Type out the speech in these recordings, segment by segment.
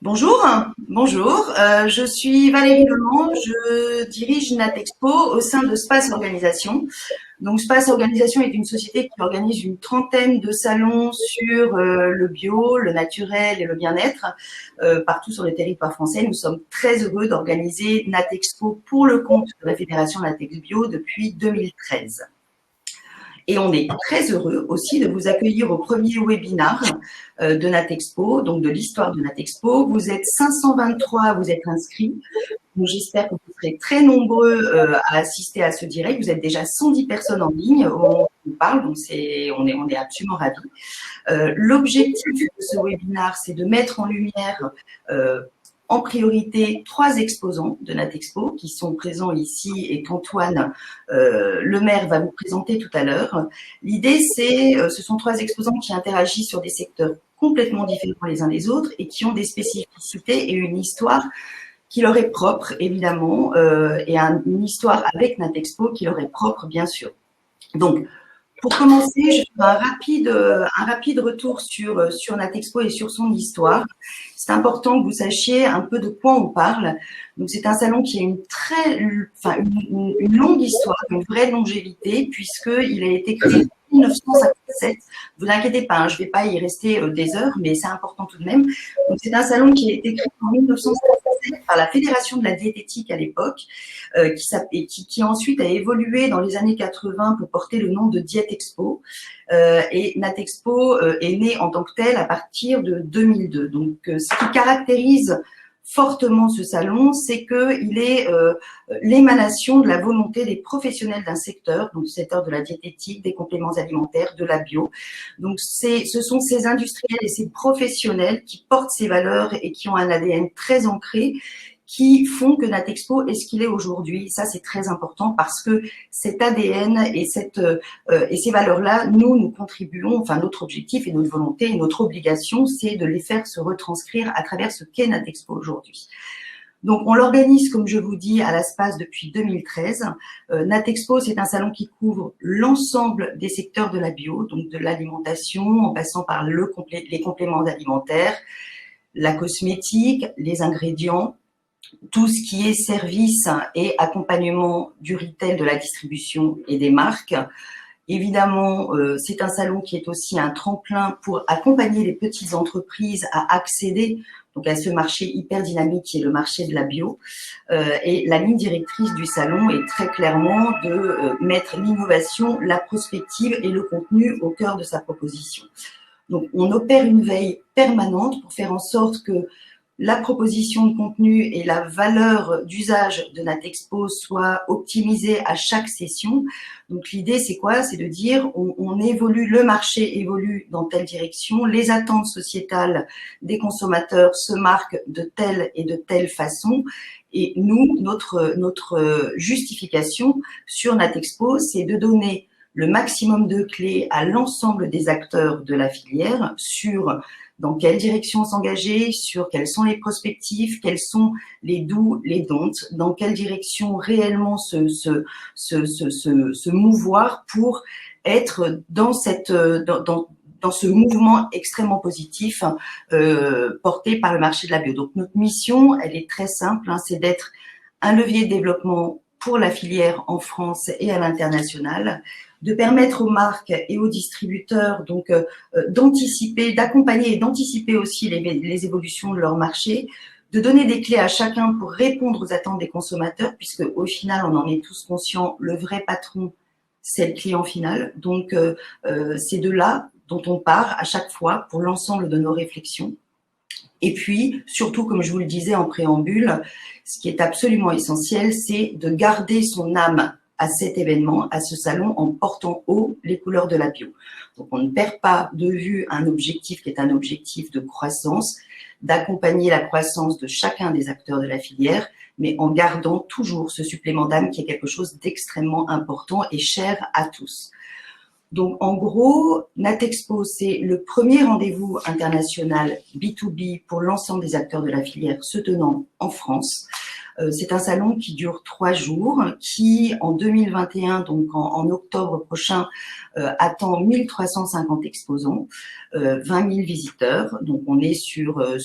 Bonjour, bonjour. Je suis Valérie Lemant, je dirige Natexpo au sein de Space Organisation. Donc Space Organisation est une société qui organise une trentaine de salons sur le bio, le naturel et le bien-être partout sur le territoire français. Nous sommes très heureux d'organiser Natexpo pour le compte de la Fédération Natex Bio depuis 2013. Et on est très heureux aussi de vous accueillir au premier webinar de Natexpo, donc de l'histoire de Natexpo. Vous êtes 523 à vous être inscrits. Donc j'espère que vous serez très nombreux à assister à ce direct. Vous êtes déjà 110 personnes en ligne au moment où on parle, donc on est absolument ravis. L'objectif de ce webinar, c'est de mettre en lumière en priorité 3 exposants de Natexpo qui sont présents ici et qu'Antoine, le maire, va vous présenter tout à l'heure. L'idée, ce sont 3 exposants qui interagissent sur des secteurs complètement différents les uns des autres et qui ont des spécificités et une histoire qui leur est propre, évidemment, et une histoire avec Natexpo qui leur est propre, bien sûr. Donc, pour commencer, je fais un rapide retour sur Natexpo et sur son histoire. C'est important que vous sachiez un peu de quoi on parle. Donc, c'est un salon qui a une longue histoire, une vraie longévité, puisqu'il a été créé en 1957. Vous inquiétez pas, je ne vais pas y rester des heures, mais c'est important tout de même. Donc, c'est un salon qui a été créé en 1957 par la Fédération de la diététique à l'époque, qui ensuite a évolué dans les années 80 pour porter le nom de Dietexpo. Et Natexpo est né en tant que tel à partir de 2002. Donc, ce qui caractérise fortement ce salon, c'est qu'il est l'émanation de la volonté des professionnels d'un secteur, donc le secteur de la diététique, des compléments alimentaires, de la bio. Donc, ce sont ces industriels et ces professionnels qui portent ces valeurs et qui ont un ADN très ancré, qui font que Natexpo est ce qu'il est aujourd'hui. Ça, c'est très important parce que cet ADN et ces valeurs-là, nous contribuons, enfin, notre objectif et notre volonté et notre obligation, c'est de les faire se retranscrire à travers ce qu'est Natexpo aujourd'hui. Donc, on l'organise, comme je vous dis, à l'Aspace depuis 2013. Natexpo, c'est un salon qui couvre l'ensemble des secteurs de la bio, donc de l'alimentation, en passant par les compléments alimentaires, la cosmétique, les ingrédients, tout ce qui est service et accompagnement du retail, de la distribution et des marques. Évidemment, c'est un salon qui est aussi un tremplin pour accompagner les petites entreprises à accéder donc à ce marché hyper dynamique qui est le marché de la bio. Et la ligne directrice du salon est très clairement de mettre l'innovation, la prospective et le contenu au cœur de sa proposition. Donc, on opère une veille permanente pour faire en sorte que la proposition de contenu et la valeur d'usage de Natexpo soient optimisées à chaque session. Donc, l'idée, c'est quoi? C'est de dire, on évolue, le marché évolue dans telle direction, les attentes sociétales des consommateurs se marquent de telle et de telle façon. Et nous, notre justification sur Natexpo, c'est de donner le maximum de clés à l'ensemble des acteurs de la filière sur dans quelle direction s'engager, sur quels sont les prospectifs, quels sont les do's, les don'ts, dans quelle direction réellement se mouvoir pour être dans ce mouvement extrêmement positif porté par le marché de la bio. Donc notre mission, elle est très simple, c'est d'être un levier de développement pour la filière en France et à l'international, de permettre aux marques et aux distributeurs donc d'anticiper, d'accompagner et d'anticiper aussi les évolutions de leur marché, de donner des clés à chacun pour répondre aux attentes des consommateurs, puisque au final, on en est tous conscients, le vrai patron, c'est le client final. Donc, c'est de là dont on part à chaque fois pour l'ensemble de nos réflexions. Et puis, surtout, comme je vous le disais en préambule, ce qui est absolument essentiel, c'est de garder son âme à cet événement, à ce salon, en portant haut les couleurs de la bio. Donc, on ne perd pas de vue un objectif qui est un objectif de croissance, d'accompagner la croissance de chacun des acteurs de la filière, mais en gardant toujours ce supplément d'âme qui est quelque chose d'extrêmement important et cher à tous. Donc, en gros, Natexpo, c'est le premier rendez-vous international B2B pour l'ensemble des acteurs de la filière se tenant en France. C'est un salon qui dure 3 jours, qui en 2021, donc en octobre prochain, attend 1350 exposants, 20 000 visiteurs. Donc on est sur un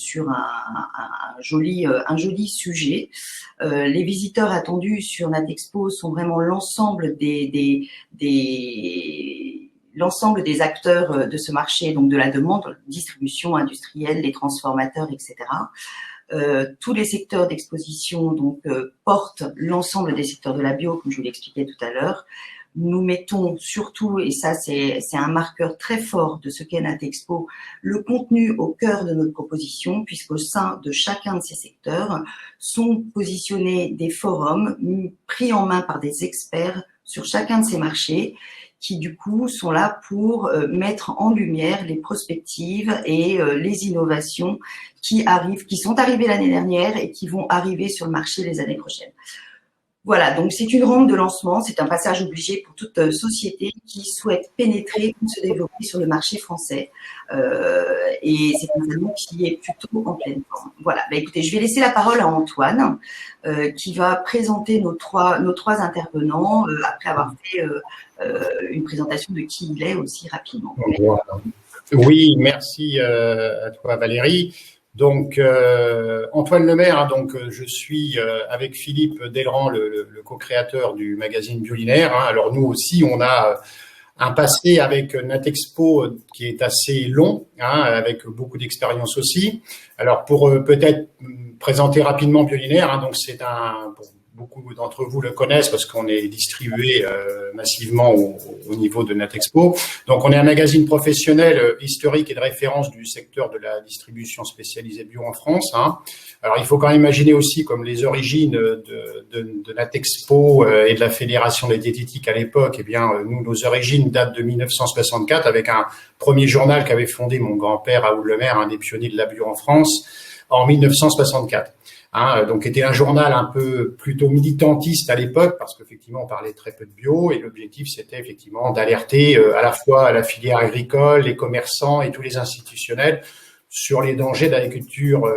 joli sujet. Les visiteurs attendus sur Natexpo sont vraiment l'ensemble l'ensemble des acteurs de ce marché, donc de la demande, distribution industrielle, les transformateurs, etc. Tous les secteurs d'exposition portent l'ensemble des secteurs de la bio, comme je vous l'expliquais tout à l'heure. Nous mettons surtout, et ça c'est un marqueur très fort de ce qu'est Natexpo, le contenu au cœur de notre proposition, puisqu'au sein de chacun de ces secteurs sont positionnés des forums pris en main par des experts sur chacun de ces marchés, qui du coup sont là pour mettre en lumière les perspectives et les innovations qui sont arrivées l'année dernière et qui vont arriver sur le marché les années prochaines. Voilà, donc c'est une rampe de lancement, c'est un passage obligé pour toute société qui souhaite pénétrer ou se développer sur le marché français. Et c'est un salon qui est plutôt en pleine forme. Voilà, écoutez, je vais laisser la parole à Antoine, qui va présenter nos trois intervenants, après avoir fait une présentation de qui il est aussi rapidement. Voilà. Oui, merci à toi Valérie. Donc, Antoine Lemaire, je suis avec Philippe Delran, le co-créateur du magazine Biolinaire. Alors, nous aussi, on a un passé avec Natexpo qui est assez long, avec beaucoup d'expérience aussi. Alors, pour peut-être présenter rapidement Biolinaire, donc c'est beaucoup d'entre vous le connaissent parce qu'on est distribué massivement au niveau de Natexpo. Donc, on est un magazine professionnel historique et de référence du secteur de la distribution spécialisée bio en France. Alors, il faut quand même imaginer aussi comme les origines de Natexpo et de la Fédération des diététiques à l'époque. Eh bien, nous, nos origines datent de 1964 avec un premier journal qu'avait fondé mon grand-père Raoul Lemaire, un des pionniers de la bio en France, en 1964. Donc était un journal un peu plutôt militantiste à l'époque parce qu'effectivement on parlait très peu de bio et l'objectif c'était effectivement d'alerter à la fois la filière agricole, les commerçants et tous les institutionnels sur les dangers de l'agriculture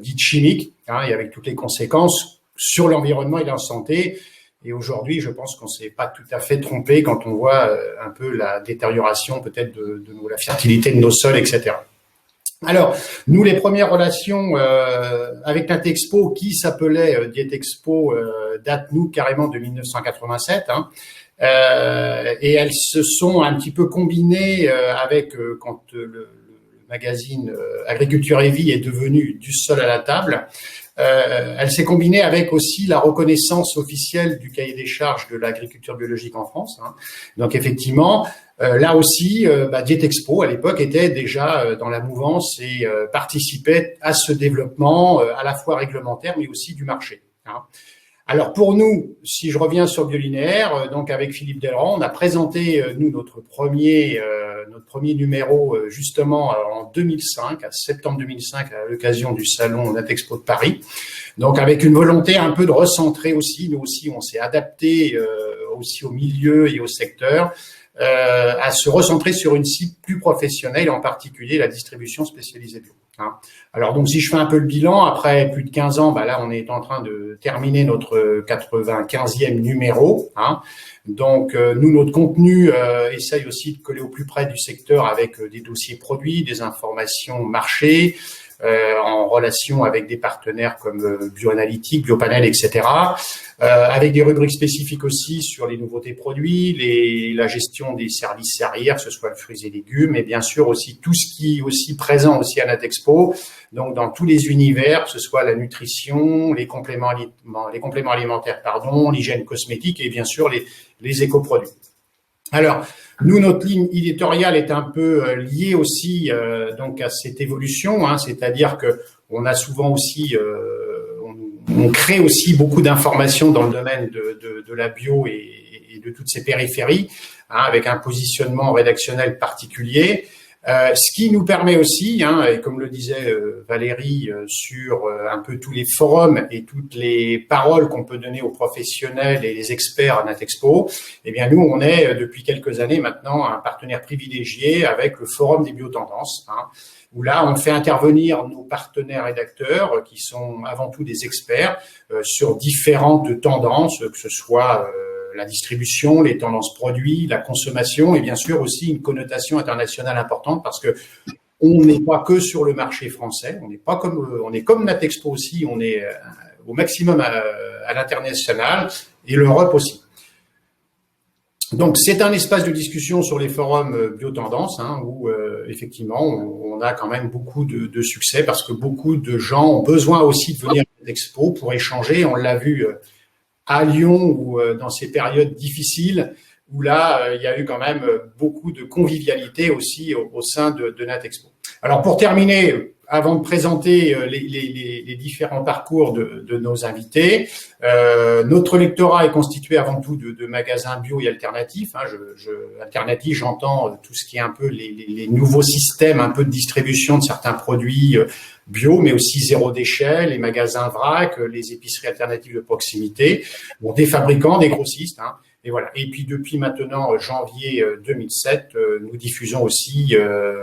dite chimique et avec toutes les conséquences sur l'environnement et la santé. Et aujourd'hui, je pense qu'on s'est pas tout à fait trompé quand on voit un peu la détérioration peut-être de la fertilité de nos sols, etc. Alors, nous, les premières relations avec Natexpo, qui s'appelait Diétexpo, datent, nous, carrément de 1987. Et elles se sont un petit peu combinées avec, quand le magazine Agriculture et Vie est devenu Du sol à la table, elle s'est combinée avec aussi la reconnaissance officielle du cahier des charges de l'agriculture biologique en France. Donc, effectivement, là aussi, Diétexpo, à l'époque, était déjà dans la mouvance et participait à ce développement à la fois réglementaire, mais aussi du marché. Alors, pour nous, si je reviens sur Biolinéaire, donc avec Philippe Delran, on a présenté, nous, notre premier numéro, justement, en 2005, à septembre 2005, à l'occasion du salon Natexpo de Paris. Donc, avec une volonté un peu de recentrer aussi, nous aussi, on s'est adapté aussi au milieu et au secteur, à se recentrer sur une cible plus professionnelle, en particulier la distribution spécialisée bio. Alors donc si je fais un peu le bilan, après plus de 15 ans, là on est en train de terminer notre 95e numéro. Donc nous, notre contenu essaye aussi de coller au plus près du secteur avec des dossiers produits, des informations marché, en relation avec des partenaires comme Bioanalytique, Biopanel, etc. Avec des rubriques spécifiques aussi sur les nouveautés produits, la gestion des services arrière, que ce soit le fruits et légumes, et bien sûr aussi tout ce qui est aussi présent aussi à Natexpo, donc dans tous les univers, que ce soit la nutrition, les compléments alimentaires, l'hygiène cosmétique et bien sûr les écoproduits. Alors, nous, notre ligne éditoriale est un peu liée aussi donc à cette évolution, c'est-à-dire que on a souvent aussi, on crée aussi beaucoup d'informations dans le domaine de la bio et de toutes ces périphéries, avec un positionnement rédactionnel particulier. Ce qui nous permet aussi, et comme le disait Valérie, sur un peu tous les forums et toutes les paroles qu'on peut donner aux professionnels et les experts à Natexpo, eh bien nous, on est depuis quelques années maintenant un partenaire privilégié avec le forum des biotendances. où là, on fait intervenir nos partenaires rédacteurs qui sont avant tout des experts sur différentes tendances, que ce soit la distribution, les tendances produits, la consommation et bien sûr aussi une connotation internationale importante parce que on n'est pas que sur le marché français, on est comme Natexpo aussi, on est au maximum à l'international et l'Europe aussi. Donc, c'est un espace de discussion sur les forums Biotendances où effectivement, on a quand même beaucoup de succès parce que beaucoup de gens ont besoin aussi de venir à Natexpo pour échanger. On l'a vu à Lyon ou dans ces périodes difficiles où là, il y a eu quand même beaucoup de convivialité aussi au sein de Natexpo. Alors, pour terminer, avant de présenter les différents parcours de nos invités, notre lectorat est constitué avant tout de magasins bio et alternatifs. Alternatifs, j'entends tout ce qui est un peu les nouveaux systèmes un peu de distribution de certains produits bio, mais aussi zéro déchet, les magasins vrac, les épiceries alternatives de proximité, bon, des fabricants, des grossistes. Et voilà. Et puis depuis maintenant janvier 2007, nous diffusons aussi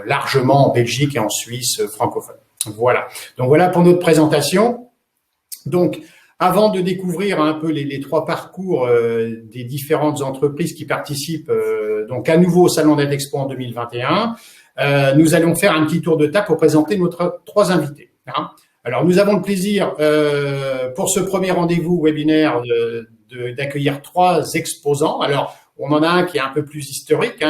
largement en Belgique et en Suisse francophone. Voilà. Donc voilà pour notre présentation. Donc avant de découvrir un peu les trois parcours des différentes entreprises qui participent donc à nouveau au Salon Natexpo en 2021, nous allons faire un petit tour de table pour présenter nos trois invités. Alors nous avons le plaisir pour ce premier rendez-vous webinaire d'accueillir trois exposants. Alors, on en a un qui est un peu plus historique,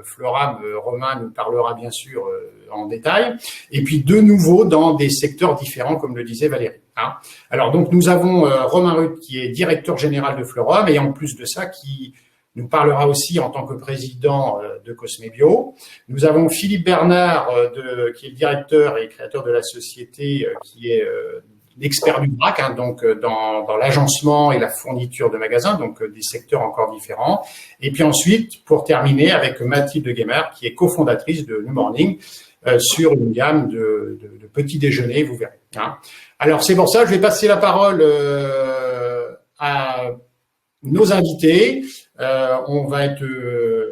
Floram Romain nous parlera bien sûr en détail, et puis deux nouveaux dans des secteurs différents, comme le disait Valérie. Alors, donc, nous avons Romain Ruth qui est directeur général de Floram, et en plus de ça, qui nous parlera aussi en tant que président de Cosmebio. Nous avons Philippe Bernard, qui est le directeur et créateur de la société, qui est l'expert du vrac, donc dans l'agencement et la fourniture de magasins, donc des secteurs encore différents. Et puis ensuite, pour terminer, avec Mathilde Guémard, qui est cofondatrice de New Morning, sur une gamme de petits déjeuners, vous verrez. Alors c'est pour ça, je vais passer la parole à nos invités. On va être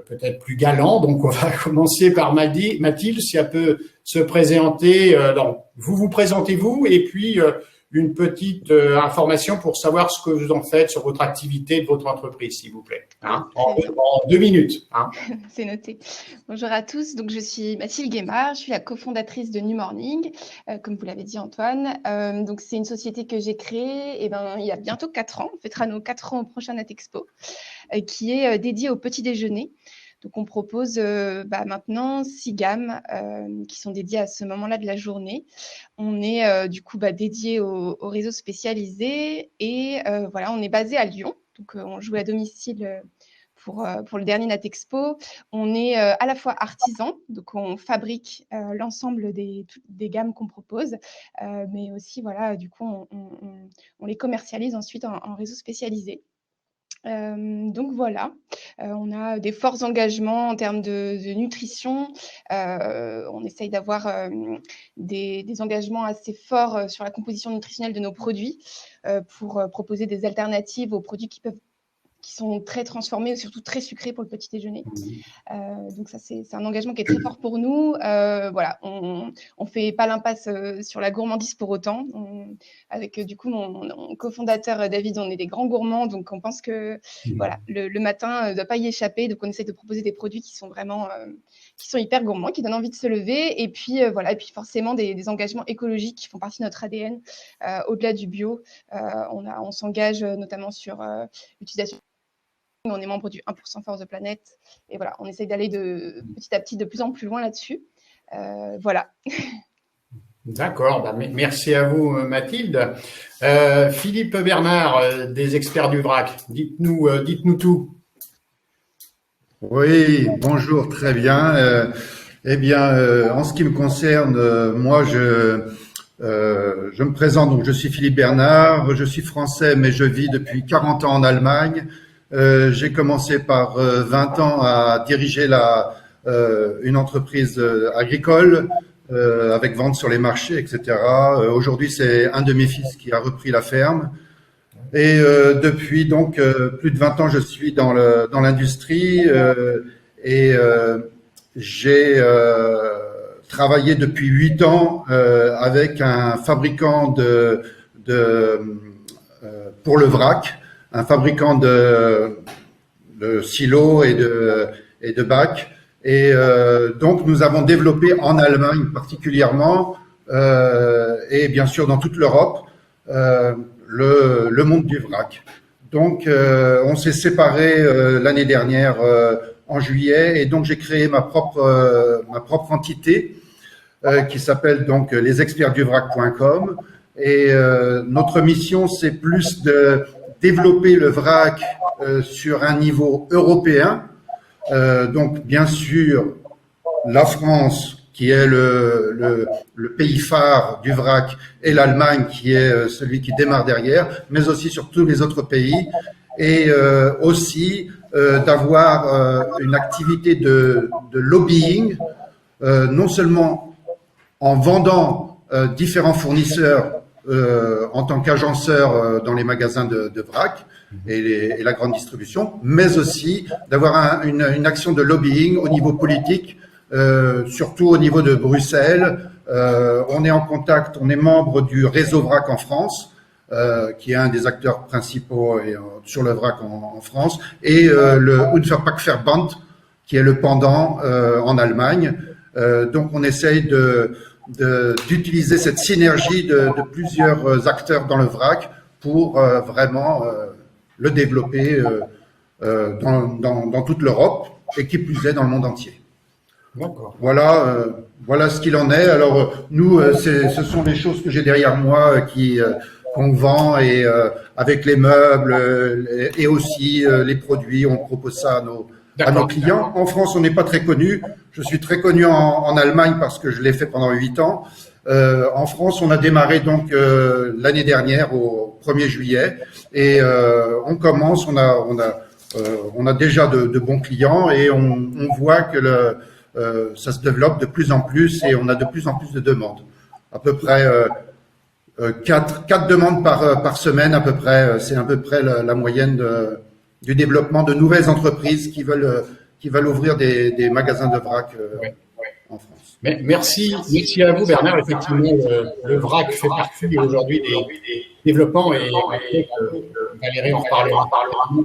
peut-être plus galant, donc on va commencer par Mathilde, si elle peut se présenter. Donc, vous présentez-vous et puis une petite information pour savoir ce que vous en faites sur votre activité de votre entreprise, s'il vous plaît. En 2 minutes. C'est noté. Bonjour à tous. Donc, je suis Mathilde Guémard. Je suis la cofondatrice de New Morning, comme vous l'avez dit, Antoine. Donc, c'est une société que j'ai créée il y a bientôt 4 ans. On fêtera nos 4 ans au prochain Natexpo, qui est dédiée au petit déjeuner. Donc, on propose maintenant 6 gammes qui sont dédiées à ce moment-là de la journée. On est du coup dédié au réseau spécialisé et on est basé à Lyon. Donc, on joue à domicile pour le dernier Natexpo. On est à la fois artisan, donc on fabrique l'ensemble des gammes qu'on propose, mais aussi, du coup, on les commercialise ensuite en réseau spécialisé. Donc voilà, on a des forts engagements en termes de nutrition. On essaye d'avoir des engagements assez forts sur la composition nutritionnelle de nos produits pour proposer des alternatives aux produits qui sont très transformés et surtout très sucrés pour le petit déjeuner. Donc ça, c'est un engagement qui est très fort pour nous. On fait pas l'impasse sur la gourmandise pour autant. Avec du coup mon cofondateur David, on est des grands gourmands, donc on pense que le matin ne doit pas y échapper. Donc on essaie de proposer des produits qui sont vraiment qui sont hyper gourmands, qui donnent envie de se lever. Et puis et puis forcément des engagements écologiques qui font partie de notre ADN. Au-delà du bio, on s'engage notamment sur l'utilisation. On est membre du 1% Force de Planète. Et voilà, on essaye d'aller petit à petit de plus en plus loin là-dessus. Voilà. D'accord. Merci à vous, Mathilde. Philippe Bernard, des experts du vrac. Dites-nous tout. Oui, bonjour, très bien. En ce qui me concerne, moi, je me présente. Donc, je suis Philippe Bernard. Je suis français, mais je vis depuis 40 ans en Allemagne. J'ai commencé par 20 ans à diriger une entreprise agricole avec vente sur les marchés, etc. Aujourd'hui, c'est un de mes fils qui a repris la ferme. Et depuis donc plus de 20 ans, je suis dans l'industrie et j'ai travaillé depuis 8 ans avec un fabricant pour le vrac, un fabricant de silos et de bacs. Et donc, nous avons développé en Allemagne particulièrement, et bien sûr dans toute l'Europe, le monde du vrac. Donc, on s'est séparés l'année dernière en juillet, et donc j'ai créé ma propre entité qui s'appelle donc lesexpertsduvrac.com. Et notre mission, c'est plus de développer le vrac sur un niveau européen. Donc, bien sûr, la France, qui est le pays phare du vrac, et l'Allemagne, qui est celui qui démarre derrière, mais aussi sur tous les autres pays, et aussi d'avoir une activité de lobbying, non seulement en vendant différents fournisseurs en tant qu'agenceur dans les magasins de vrac et la grande distribution, mais aussi d'avoir une action de lobbying au niveau politique, surtout au niveau de Bruxelles. On est en contact, on est membre du réseau vrac en France, qui est un des acteurs principaux sur le vrac en France, et le Unverpacktverband, qui est le pendant en Allemagne. Donc on essaye d'utiliser cette synergie de plusieurs acteurs dans le vrac pour vraiment le développer dans toute l'Europe, et qui plus est dans le monde entier. D'accord. Voilà ce qu'il en est. Alors nous, ce sont les choses que j'ai derrière moi qu'on vend, et avec les meubles et aussi les produits, on propose ça à nos clients. En France, on n'est pas très connu. Je suis très connu en Allemagne parce que je l'ai fait pendant 8 ans. En France, on a démarré donc l'année dernière au 1er juillet, et on commence. On a déjà de bons clients, et on voit que ça se développe de plus en plus, et on a de plus en plus de demandes. À peu près 4 demandes par semaine, à peu près. C'est à peu près la moyenne du développement de nouvelles entreprises qui veulent ouvrir des magasins de vrac en France. Mais merci à vous, Bernard. Effectivement, le vrac fait partie aujourd'hui des développements, et Valérie en reparlera,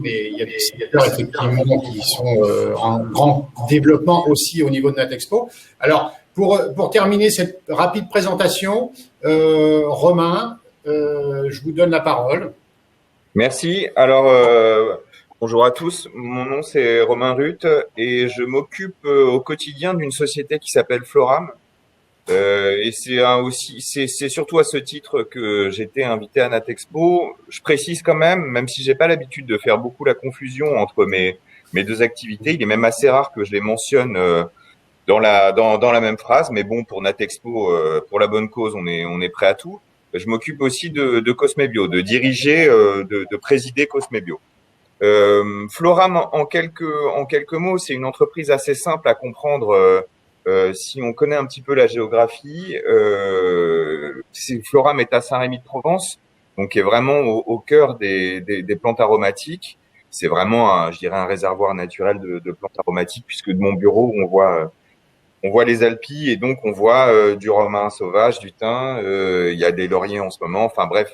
mais il y a des secteurs effectivement qui sont en grand développement aussi au niveau de Natexpo. Alors, pour terminer cette rapide présentation, Romain, je vous donne la parole. Merci. Alors, bonjour à tous. Mon nom, c'est Romain Ruth, et je m'occupe au quotidien d'une société qui s'appelle Floram. Et c'est surtout à ce titre que j'ai été invité à Natexpo. Je précise quand même si j'ai pas l'habitude de faire beaucoup la confusion entre mes deux activités, il est même assez rare que je les mentionne dans la même phrase. Mais bon, pour Natexpo, pour la bonne cause, on est prêt à tout. Je m'occupe aussi de Cosmebio, de diriger, de présider Cosmebio. Floram, en quelques mots, c'est une entreprise assez simple à comprendre. Si on connaît un petit peu la géographie, Floram est à Saint-Rémy-de-Provence, donc est vraiment au cœur des plantes aromatiques. C'est vraiment, je dirais, un réservoir naturel de plantes aromatiques, puisque de mon bureau, on voit les alpilles, et donc on voit du romarin sauvage, du thym. Il y a des lauriers en ce moment. Enfin bref,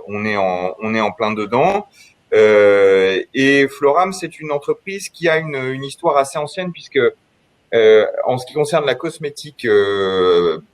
on est en plein dedans. Et Floram, c'est une entreprise qui a une histoire assez ancienne, puisque en ce qui concerne la cosmétique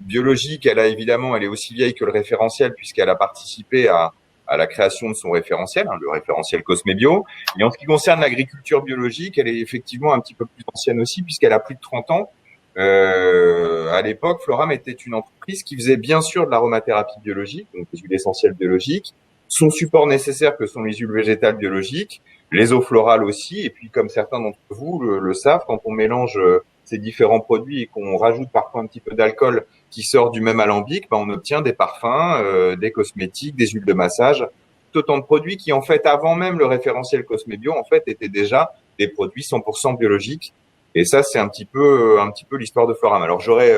biologique, elle est aussi vieille que le référentiel, puisqu'elle a participé à la création de son référentiel, le référentiel Cosmebio. Et en ce qui concerne l'agriculture biologique, elle est effectivement un petit peu plus ancienne aussi, puisqu'elle a plus de 30 ans. À l'époque, Floram était une entreprise qui faisait bien sûr de l'aromathérapie biologique, donc des huiles essentielles biologiques, son support nécessaire que sont les huiles végétales biologiques, les eaux florales aussi, et puis comme certains d'entre vous le savent, quand on mélange ces différents produits et qu'on rajoute parfois un petit peu d'alcool qui sort du même alambic, on obtient des parfums, des cosmétiques, des huiles de massage, autant de produits qui en fait, avant même le référentiel Cosmebio, en fait étaient déjà des produits 100% biologiques. Et ça, c'est un petit peu l'histoire de Floram. Alors j'aurai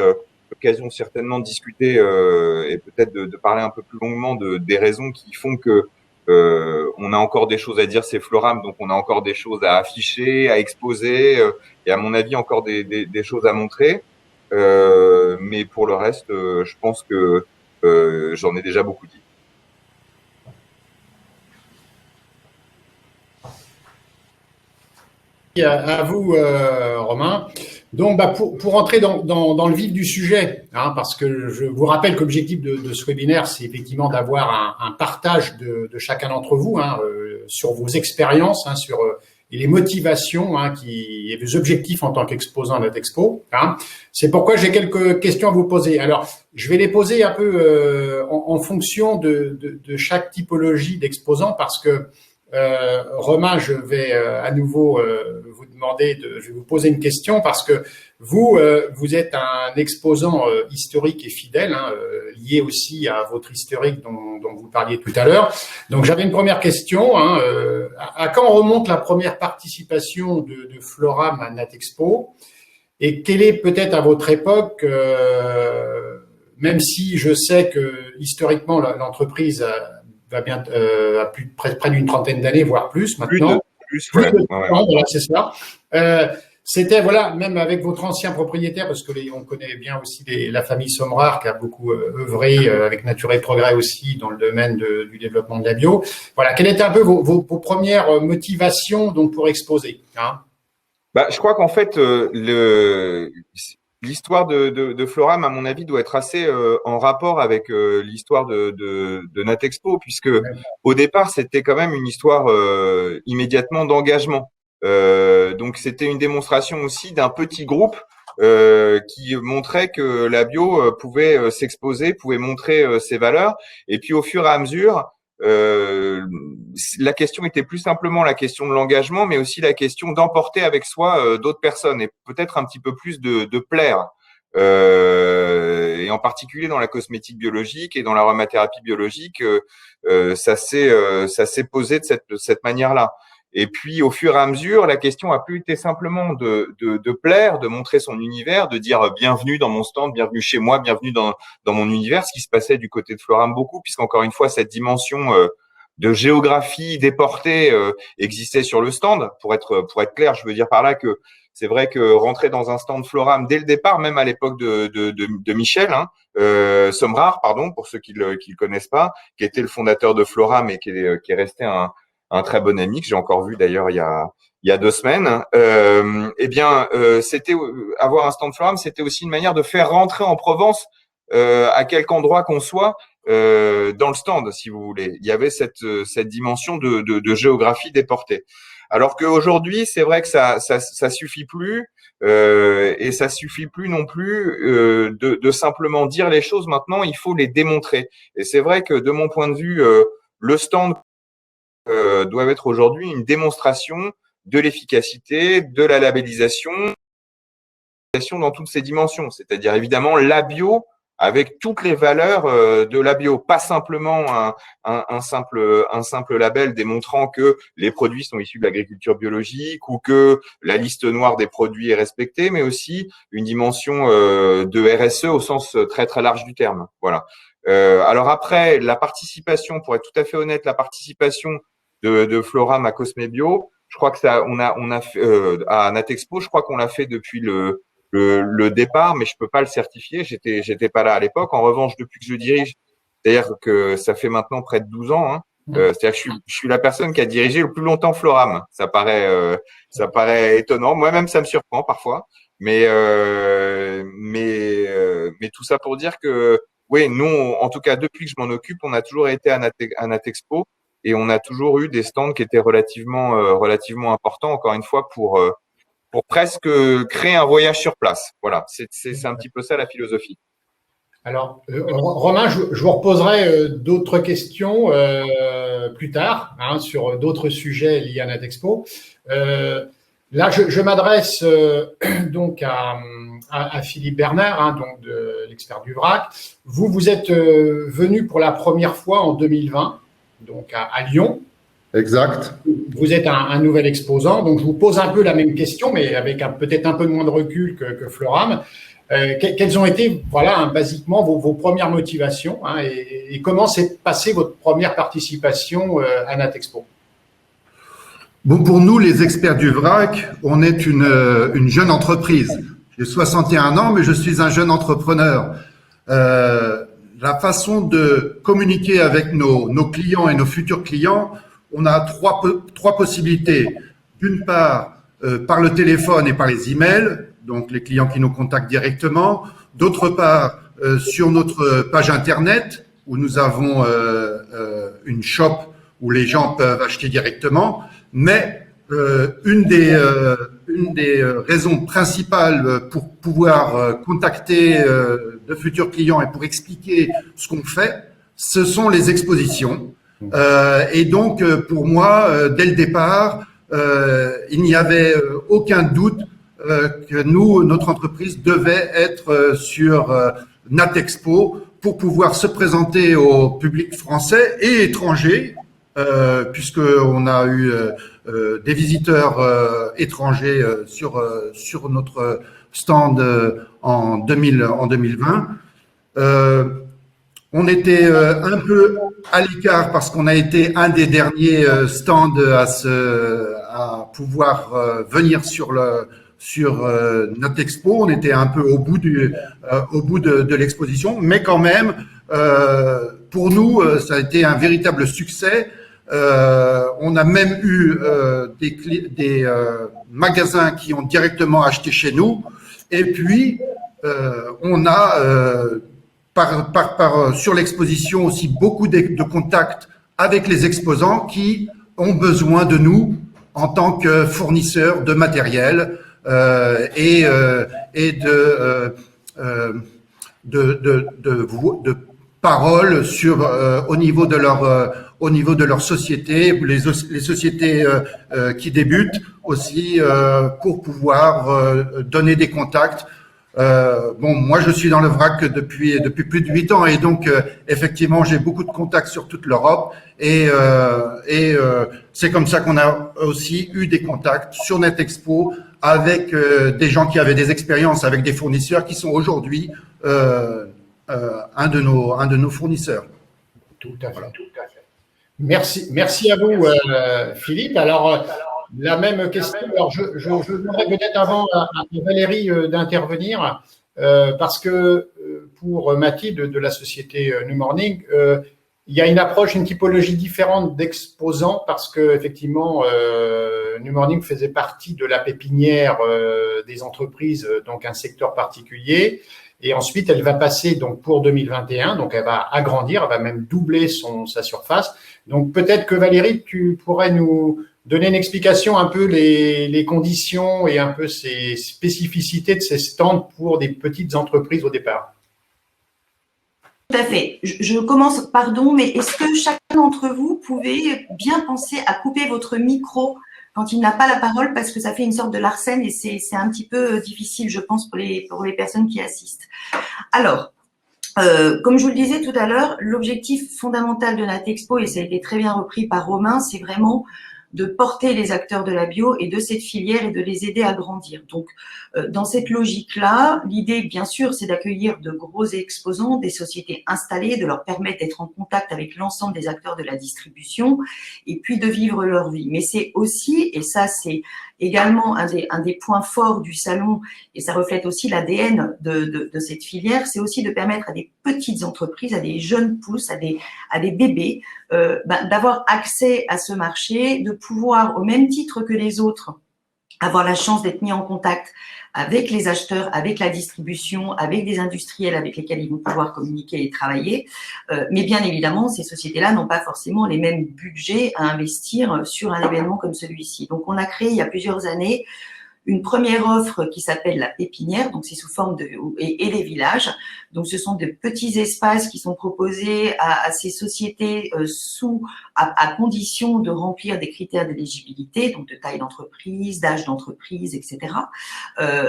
l'occasion certainement de discuter et peut-être de parler un peu plus longuement des raisons qui font que on a encore des choses à dire, c'est Floram, donc on a encore des choses à afficher, à exposer, et à mon avis encore des choses à montrer. Mais pour le reste, je pense que j'en ai déjà beaucoup dit. À vous, Romain. Donc, pour entrer dans le vif du sujet, parce que je vous rappelle que l'objectif de ce webinaire, c'est effectivement d'avoir un partage de chacun d'entre vous sur vos expériences, sur et les motivations et les objectifs en tant qu'exposant à notre expo. C'est pourquoi j'ai quelques questions à vous poser. Alors, je vais les poser un peu en fonction de chaque typologie d'exposant, parce que Romain, je vais à nouveau vous demander je vais vous poser une question, parce que vous êtes un exposant historique et fidèle, lié aussi à votre historique dont vous parliez tout à l'heure. Donc j'avais une première question. À quand remonte la première participation de Floram à Natexpo, et quelle est peut-être à votre époque, même si je sais que historiquement l'entreprise va bien à près d'une trentaine d'années, voire plus maintenant. Voilà, c'est ça. C'était, voilà, même avec votre ancien propriétaire, parce que on connaît bien aussi la famille Sommerard, qui a beaucoup œuvré avec Nature et Progrès aussi dans le domaine du développement de la bio. Voilà, quelles étaient un peu vos premières motivations donc pour exposer, Je crois qu'en fait, l'histoire de Floram, à mon avis, doit être assez en rapport avec l'histoire de Natexpo, puisque au départ, c'était quand même une histoire immédiatement d'engagement. Donc, c'était une démonstration aussi d'un petit groupe qui montrait que la bio pouvait s'exposer, pouvait montrer ses valeurs. Et puis, au fur et à mesure, la question était plus simplement la question de l'engagement, mais aussi la question d'emporter avec soi d'autres personnes, et peut-être un petit peu plus de plaire. Et en particulier dans la cosmétique biologique et dans l'aromathérapie biologique, ça s'est posé de cette manière-là. Et puis, au fur et à mesure, la question a plus été simplement de plaire, de montrer son univers, de dire bienvenue dans mon stand, bienvenue chez moi, bienvenue dans mon univers, ce qui se passait du côté de Floram beaucoup, puisqu'encore une fois, cette dimension de géographie déportée existait sur le stand. Pour être clair, je veux dire par là que c'est vrai que rentrer dans un stand Floram dès le départ, même à l'époque de Michel, Sommerard, pardon, pour ceux qui le connaissent pas, qui était le fondateur de Floram et qui est resté un très bon ami que j'ai encore vu d'ailleurs il y a 2 semaines. C'était avoir un stand Floram, c'était aussi une manière de faire rentrer en Provence à quelque endroit qu'on soit dans le stand, si vous voulez. Il y avait cette dimension de géographie déportée. Alors qu'aujourd'hui, c'est vrai que ça suffit plus, et ça suffit plus non plus de simplement dire les choses. Maintenant, il faut les démontrer. Et c'est vrai que de mon point de vue, le stand doit être aujourd'hui une démonstration de l'efficacité, de la labellisation dans toutes ses dimensions. C'est-à-dire évidemment la bio avec toutes les valeurs de la bio, pas simplement un simple label démontrant que les produits sont issus de l'agriculture biologique ou que la liste noire des produits est respectée, mais aussi une dimension de RSE au sens très très large du terme. Voilà. Alors après, la participation, pour être tout à fait honnête, la participation de Floram à Cosmebio, je crois que on a fait à Natexpo, je crois qu'on l'a fait depuis le départ, mais je peux pas le certifier. J'étais pas là à l'époque. En revanche, depuis que je dirige, c'est-à-dire que ça fait maintenant près de 12 ans. C'est-à-dire que je suis la personne qui a dirigé le plus longtemps Floram. Ça paraît étonnant. Moi-même, ça me surprend parfois. Mais tout ça pour dire que oui, nous, en tout cas, depuis que je m'en occupe, on a toujours été à Natexpo et on a toujours eu des stands qui étaient relativement importants. Encore une fois, pour presque créer un voyage sur place. Voilà, c'est un petit peu ça la philosophie. Alors, Romain, je vous reposerai d'autres questions plus tard sur d'autres sujets liés à Natexpo. Là, je m'adresse donc à Philippe Bernard, donc de l'expert du vrac. Vous êtes venu pour la première fois en 2020, donc à Lyon. Exact. Vous êtes un nouvel exposant, donc je vous pose un peu la même question, mais avec peut-être un peu moins de recul que Floram. Quelles ont été, voilà, basiquement vos premières motivations et comment s'est passée votre première participation à Natexpo? Bon, pour nous, les experts du vrac, on est une jeune entreprise. J'ai 61 ans, mais je suis un jeune entrepreneur. La façon de communiquer avec nos clients et nos futurs clients, on a trois possibilités. D'une part, par le téléphone et par les emails, donc les clients qui nous contactent directement. D'autre part, sur notre page Internet, où nous avons une shop où les gens peuvent acheter directement. Mais une des raisons principales pour pouvoir contacter de futurs clients et pour expliquer ce qu'on fait, ce sont les expositions. Et donc, pour moi, dès le départ, il n'y avait aucun doute que notre entreprise devait être sur Natexpo pour pouvoir se présenter au public français et étranger, puisqu'on a eu des visiteurs étrangers sur notre stand en 2020. On était un peu à l'écart parce qu'on a été un des derniers stands à pouvoir venir sur Natexpo. On était un peu au bout de l'exposition, mais quand même, pour nous, ça a été un véritable succès. On a même eu des magasins qui ont directement acheté chez nous, et puis on a sur l'exposition aussi beaucoup de contacts avec les exposants qui ont besoin de nous en tant que fournisseurs de matériel et de paroles au niveau de leur société, les sociétés qui débutent aussi pour pouvoir donner des contacts. Moi, je suis dans le vrac depuis plus de 8 ans et donc effectivement, j'ai beaucoup de contacts sur toute l'Europe et c'est comme ça qu'on a aussi eu des contacts sur Natexpo avec des gens qui avaient des expériences avec des fournisseurs qui sont aujourd'hui un de nos fournisseurs. Tout à fait. Voilà. Tout à fait. Merci à vous, Philippe. Alors, la même question. Alors, je voudrais peut-être avant à Valérie d'intervenir parce que pour Mathilde de la société New Morning, il y a une approche, une typologie différente d'exposants parce que effectivement, New Morning faisait partie de la pépinière des entreprises, donc un secteur particulier. Et ensuite, elle va passer donc pour 2021, donc elle va agrandir, elle va même doubler sa surface. Donc peut-être que Valérie, tu pourrais nous donner une explication un peu les conditions et un peu ces spécificités de ces stands pour des petites entreprises au départ. Tout à fait. Je commence, pardon, mais est-ce que chacun d'entre vous pouvez bien penser à couper votre micro quand il n'a pas la parole parce que ça fait une sorte de larcène et c'est un petit peu difficile, je pense, pour les personnes qui assistent. Alors, comme je vous le disais tout à l'heure, l'objectif fondamental de Natexpo, et ça a été très bien repris par Romain, c'est vraiment de porter les acteurs de la bio et de cette filière et de les aider à grandir. Donc, dans cette logique-là, l'idée, bien sûr, c'est d'accueillir de gros exposants, des sociétés installées, de leur permettre d'être en contact avec l'ensemble des acteurs de la distribution et puis de vivre leur vie. Mais c'est aussi, et ça c'est également un des points forts du salon, et ça reflète aussi l'ADN de cette filière, c'est aussi de permettre à des petites entreprises, à des jeunes pousses, à des bébés, d'avoir accès à ce marché, de pouvoir, au même titre que les autres, avoir la chance d'être mis en contact avec les acheteurs, avec la distribution, avec des industriels avec lesquels ils vont pouvoir communiquer et travailler. Mais bien évidemment, ces sociétés-là n'ont pas forcément les mêmes budgets à investir sur un événement comme celui-ci. Donc, on a créé il y a plusieurs années une première offre qui s'appelle la pépinière, donc c'est sous forme et les villages. Donc, ce sont de petits espaces qui sont proposés à ces sociétés à condition de remplir des critères d'éligibilité, donc de taille d'entreprise, d'âge d'entreprise, etc.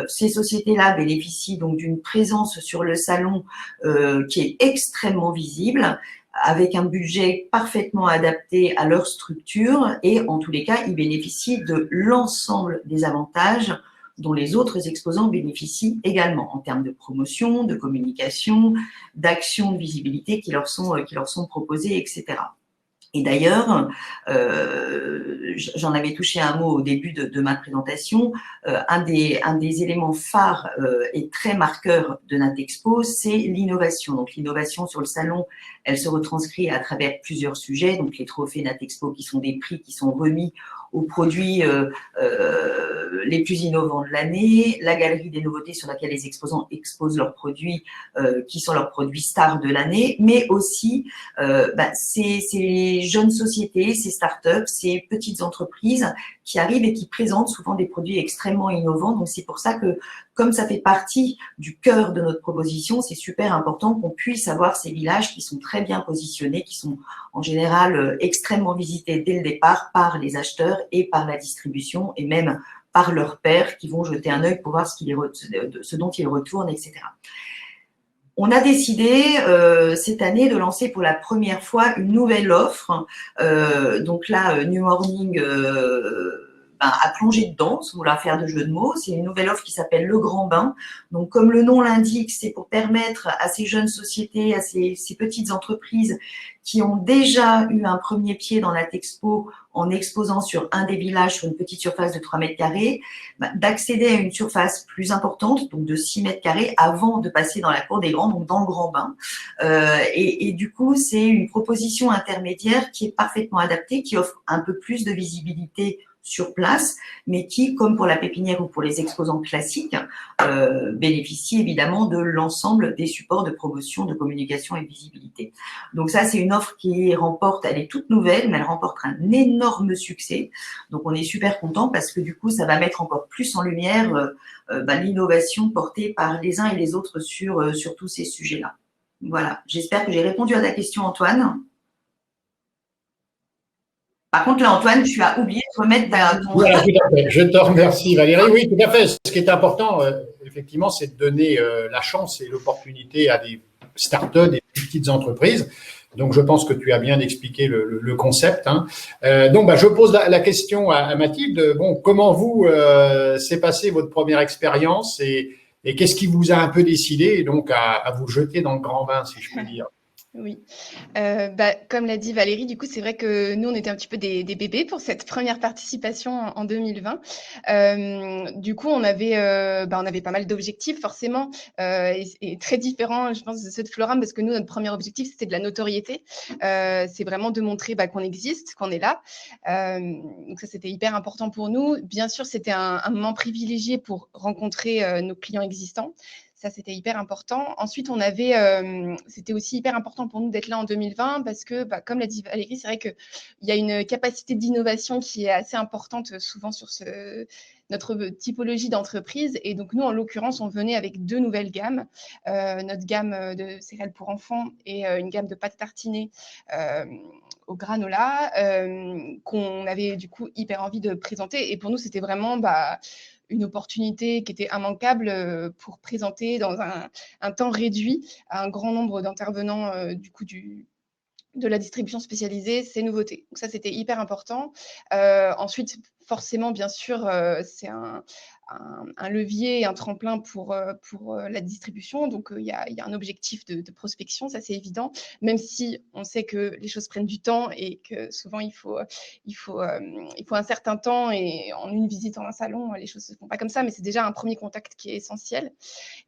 Ces sociétés-là bénéficient donc d'une présence sur le salon qui est extrêmement visible, avec un budget parfaitement adapté à leur structure et en tous les cas, ils bénéficient de l'ensemble des avantages dont les autres exposants bénéficient également en termes de promotion, de communication, d'actions de visibilité qui leur sont proposées, etc. Et d'ailleurs, j'en avais touché un mot au début de ma présentation, un des éléments phares et très marqueurs de Natexpo, c'est l'innovation. Donc l'innovation sur le salon, elle se retranscrit à travers plusieurs sujets, donc les trophées Natexpo qui sont des prix qui sont remis aux produits les plus innovants de l'année, la galerie des nouveautés sur laquelle les exposants exposent leurs produits qui sont leurs produits stars de l'année, mais aussi ces jeunes sociétés, ces startups, ces petites entreprises qui arrivent et qui présentent souvent des produits extrêmement innovants. Donc c'est pour ça que, comme ça fait partie du cœur de notre proposition, c'est super important qu'on puisse avoir ces villages qui sont très bien positionnés, qui sont en général extrêmement visités dès le départ par les acheteurs et par la distribution et même par leurs pairs qui vont jeter un œil pour voir ce dont ils retournent, etc. On a décidé cette année de lancer pour la première fois une nouvelle offre. Donc là, New Morning a plongé dedans, sans vouloir faire de jeu de mots. C'est une nouvelle offre qui s'appelle Le Grand Bain. Donc, comme le nom l'indique, c'est pour permettre à ces jeunes sociétés, à ces petites entreprises qui ont déjà eu un premier pied dans la Natexpo en exposant sur un des villages sur une petite surface de 3 mètres carrés, d'accéder à une surface plus importante, donc de 6 mètres carrés, avant de passer dans la cour des grands, donc dans le Grand Bain. Et du coup, c'est une proposition intermédiaire qui est parfaitement adaptée, qui offre un peu plus de visibilité sur place, mais qui, comme pour la pépinière ou pour les exposants classiques, bénéficie évidemment de l'ensemble des supports de promotion, de communication et de visibilité. Donc ça, c'est une offre qui remporte, elle est toute nouvelle, mais elle remporte un énorme succès. Donc on est super content parce que du coup, ça va mettre encore plus en lumière l'innovation portée par les uns et les autres sur tous ces sujets-là. Voilà, j'espère que j'ai répondu à ta question, Antoine. Par contre, là, Antoine, tu as oublié de remettre ton… Voilà, tout à fait. Je te remercie, Valérie. Oui, tout à fait. Ce qui est important, effectivement, c'est de donner la chance et l'opportunité à des startups, des petites entreprises. Donc, je pense que tu as bien expliqué le concept. Hein. Donc, je pose la question à Mathilde. Bon, comment vous s'est passée votre première expérience et qu'est-ce qui vous a un peu décidé donc à vous jeter dans le grand bain, si je peux dire? Oui, comme l'a dit Valérie, du coup, c'est vrai que nous, on était un petit peu des bébés pour cette première participation en 2020. Du coup, on avait pas mal d'objectifs, forcément, et très différents, je pense, de ceux de Floram, parce que nous, notre premier objectif, c'était de la notoriété. C'est vraiment de montrer qu'on existe, qu'on est là. Donc ça, c'était hyper important pour nous. Bien sûr, c'était un moment privilégié pour rencontrer nos clients existants. Ça, c'était hyper important. Ensuite, c'était aussi hyper important pour nous d'être là en 2020 parce que, comme l'a dit Valérie, c'est vrai qu'il y a une capacité d'innovation qui est assez importante souvent sur notre typologie d'entreprise. Et donc, nous, en l'occurrence, on venait avec 2 nouvelles gammes. Notre gamme de céréales pour enfants et une gamme de pâtes tartinées au granola qu'on avait du coup hyper envie de présenter. Et pour nous, c'était vraiment… une opportunité qui était immanquable pour présenter dans un temps réduit à un grand nombre d'intervenants de la distribution spécialisée ces nouveautés. Donc ça, c'était hyper important. Ensuite, forcément, bien sûr, c'est un levier, un tremplin pour la distribution. Donc, il y a un objectif de prospection, ça c'est évident, même si on sait que les choses prennent du temps et que souvent, il faut un certain temps et en une visite en un salon, les choses ne se font pas comme ça, mais c'est déjà un premier contact qui est essentiel.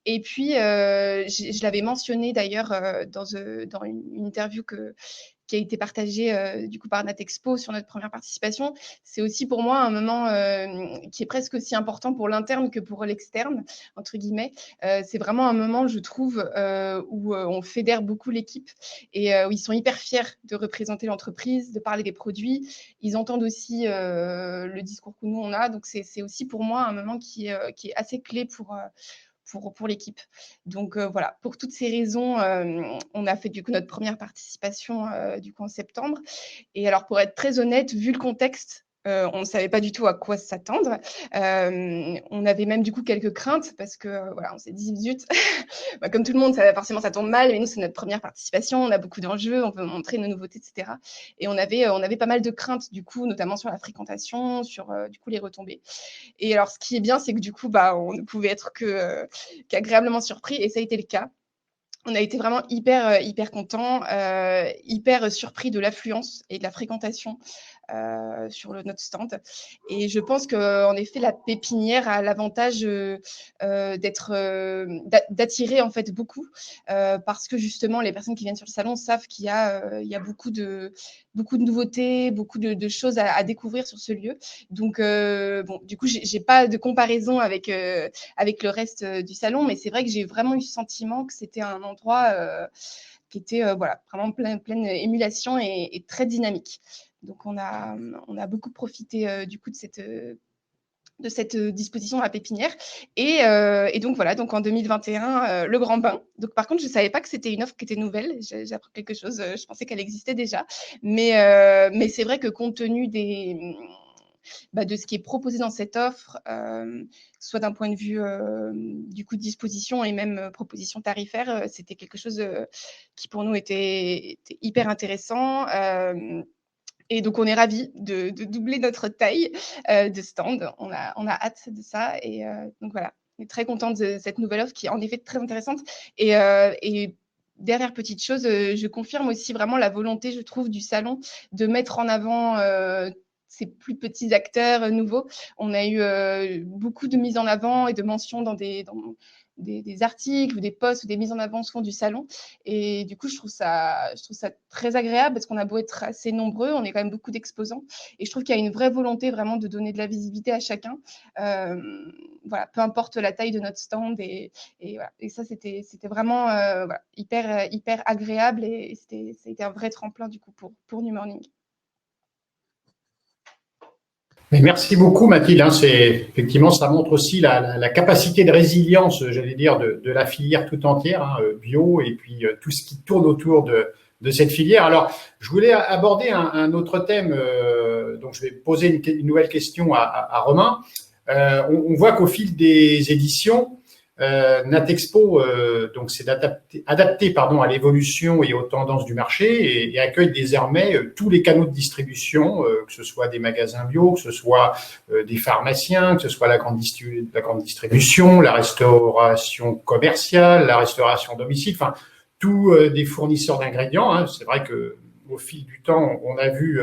Et puis, je l'avais mentionné d'ailleurs dans une interview qui a été partagée du coup par Natexpo sur notre première participation. C'est aussi pour moi un moment qui est presque aussi important pour l'interne que pour l'externe, entre guillemets. C'est vraiment un moment, je trouve, où on fédère beaucoup l'équipe et où ils sont hyper fiers de représenter l'entreprise, de parler des produits. Ils entendent aussi le discours que nous, on a. Donc, c'est aussi pour moi un moment qui est assez clé pour l'équipe. Donc voilà, pour toutes ces raisons, on a fait du coup notre première participation du coup en septembre. Et alors pour être très honnête, vu le contexte, on ne savait pas du tout à quoi s'attendre. On avait même du coup quelques craintes parce que voilà, on s'est dit zut, comme tout le monde, forcément ça tombe mal, mais nous c'est notre première participation, on a beaucoup d'enjeux, on veut montrer nos nouveautés, etc. Et on avait pas mal de craintes du coup, notamment sur la fréquentation, sur du coup les retombées. Et alors ce qui est bien, c'est que du coup, on ne pouvait être qu'agréablement surpris, et ça a été le cas. on a été vraiment hyper contents, hyper surpris de l'affluence et de la fréquentation sur notre stand. Et je pense qu'en effet, la pépinière a l'avantage d'attirer en fait beaucoup parce que justement, les personnes qui viennent sur le salon savent qu'il y a beaucoup de nouveautés, beaucoup de choses à découvrir sur ce lieu. Donc, bon, du coup, j'ai pas de comparaison avec le reste du salon, mais c'est vrai que j'ai vraiment eu le sentiment que c'était un endroit qui était voilà, vraiment pleine émulation et très dynamique. Donc, on a beaucoup profité du coup de cette disposition à la pépinière. Et donc, voilà, donc en 2021, le grand bain. Donc, par contre, je ne savais pas que c'était une offre qui était nouvelle. J'ai appris quelque chose. Je pensais qu'elle existait déjà. Mais c'est vrai que compte tenu de ce qui est proposé dans cette offre, soit d'un point de vue du coup de disposition et même proposition tarifaire, c'était quelque chose qui pour nous était hyper intéressant. Et donc, on est ravis de doubler notre taille de stand. On a hâte de ça. Et donc, voilà, on est très contents de cette nouvelle offre qui est en effet très intéressante. Et dernière petite chose, je confirme aussi vraiment la volonté, je trouve, du salon de mettre en avant ces plus petits acteurs nouveaux. On a eu beaucoup de mises en avant et de mentions dans des articles ou des posts ou des mises en avant souvent du salon. Et du coup, je trouve ça très agréable parce qu'on a beau être assez nombreux, on est quand même beaucoup d'exposants. Et je trouve qu'il y a une vraie volonté vraiment de donner de la visibilité à chacun. Voilà, peu importe la taille de notre stand. Et voilà. Et ça, c'était vraiment voilà, hyper agréable et c'était un vrai tremplin du coup pour New Morning. Mais merci beaucoup, Mathilde. Effectivement, ça montre aussi la capacité de résilience, j'allais dire, de la filière tout entière, bio, et puis tout ce qui tourne autour de cette filière. Alors, je voulais aborder un autre thème. Donc, je vais poser une nouvelle question à Romain. On voit qu'au fil des éditions, Natexpo, donc c'est adapté à l'évolution et aux tendances du marché et accueille désormais tous les canaux de distribution, que ce soit des magasins bio, que ce soit des pharmaciens, que ce soit la grande distribution, la restauration commerciale, la restauration domicile, enfin tous des fournisseurs d'ingrédients. C'est vrai que au fil du temps, on a vu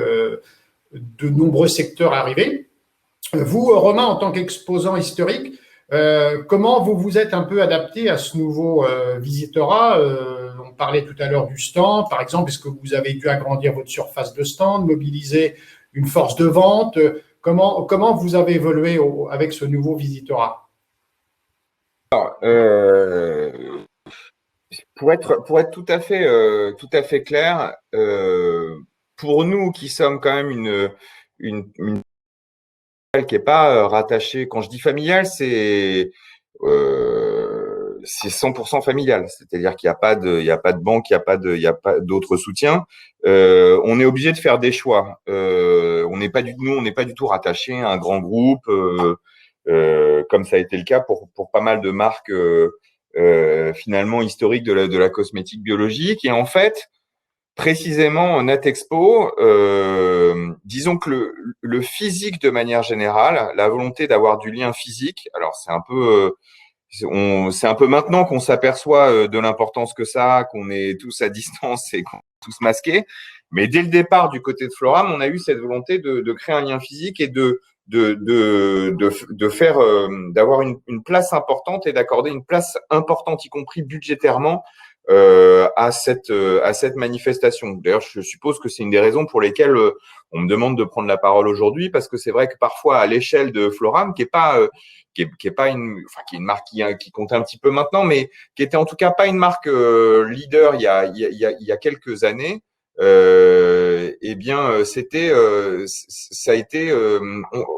de nombreux secteurs arriver. Vous, Romain, en tant qu'exposant historique, comment vous vous êtes un peu adapté à ce nouveau visitorat? On parlait tout à l'heure du stand, par exemple. Est-ce que vous avez dû agrandir votre surface de stand, mobiliser une force de vente? Comment vous avez évolué avec ce nouveau visitorat? Alors, pour être tout à fait clair, pour nous qui sommes quand même une qui est pas rattachée. Quand je dis familiale, c'est 100% familial, c'est-à-dire qu'il n'y a pas de banque, il y a pas d'autres soutiens. On est obligé de faire des choix. On n'est pas du tout rattaché à un grand groupe, comme ça a été le cas pour pas mal de marques finalement historiques de la cosmétique biologique. Et en fait, précisément, Natexpo, disons que le physique de manière générale, la volonté d'avoir du lien physique, alors c'est un peu maintenant qu'on s'aperçoit de l'importance que ça a, qu'on est tous à distance et qu'on est tous masqués. Mais dès le départ, du côté de Floram, on a eu cette volonté de créer un lien physique et de faire, d'avoir une place importante et d'accorder une place importante, y compris budgétairement, à cette manifestation. D'ailleurs, je suppose que c'est une des raisons pour lesquelles on me demande de prendre la parole aujourd'hui, parce que c'est vrai que parfois, à l'échelle de Floram, qui est une marque qui compte un petit peu maintenant, mais qui était en tout cas pas une marque leader il y a quelques années. Eh bien, ça a été,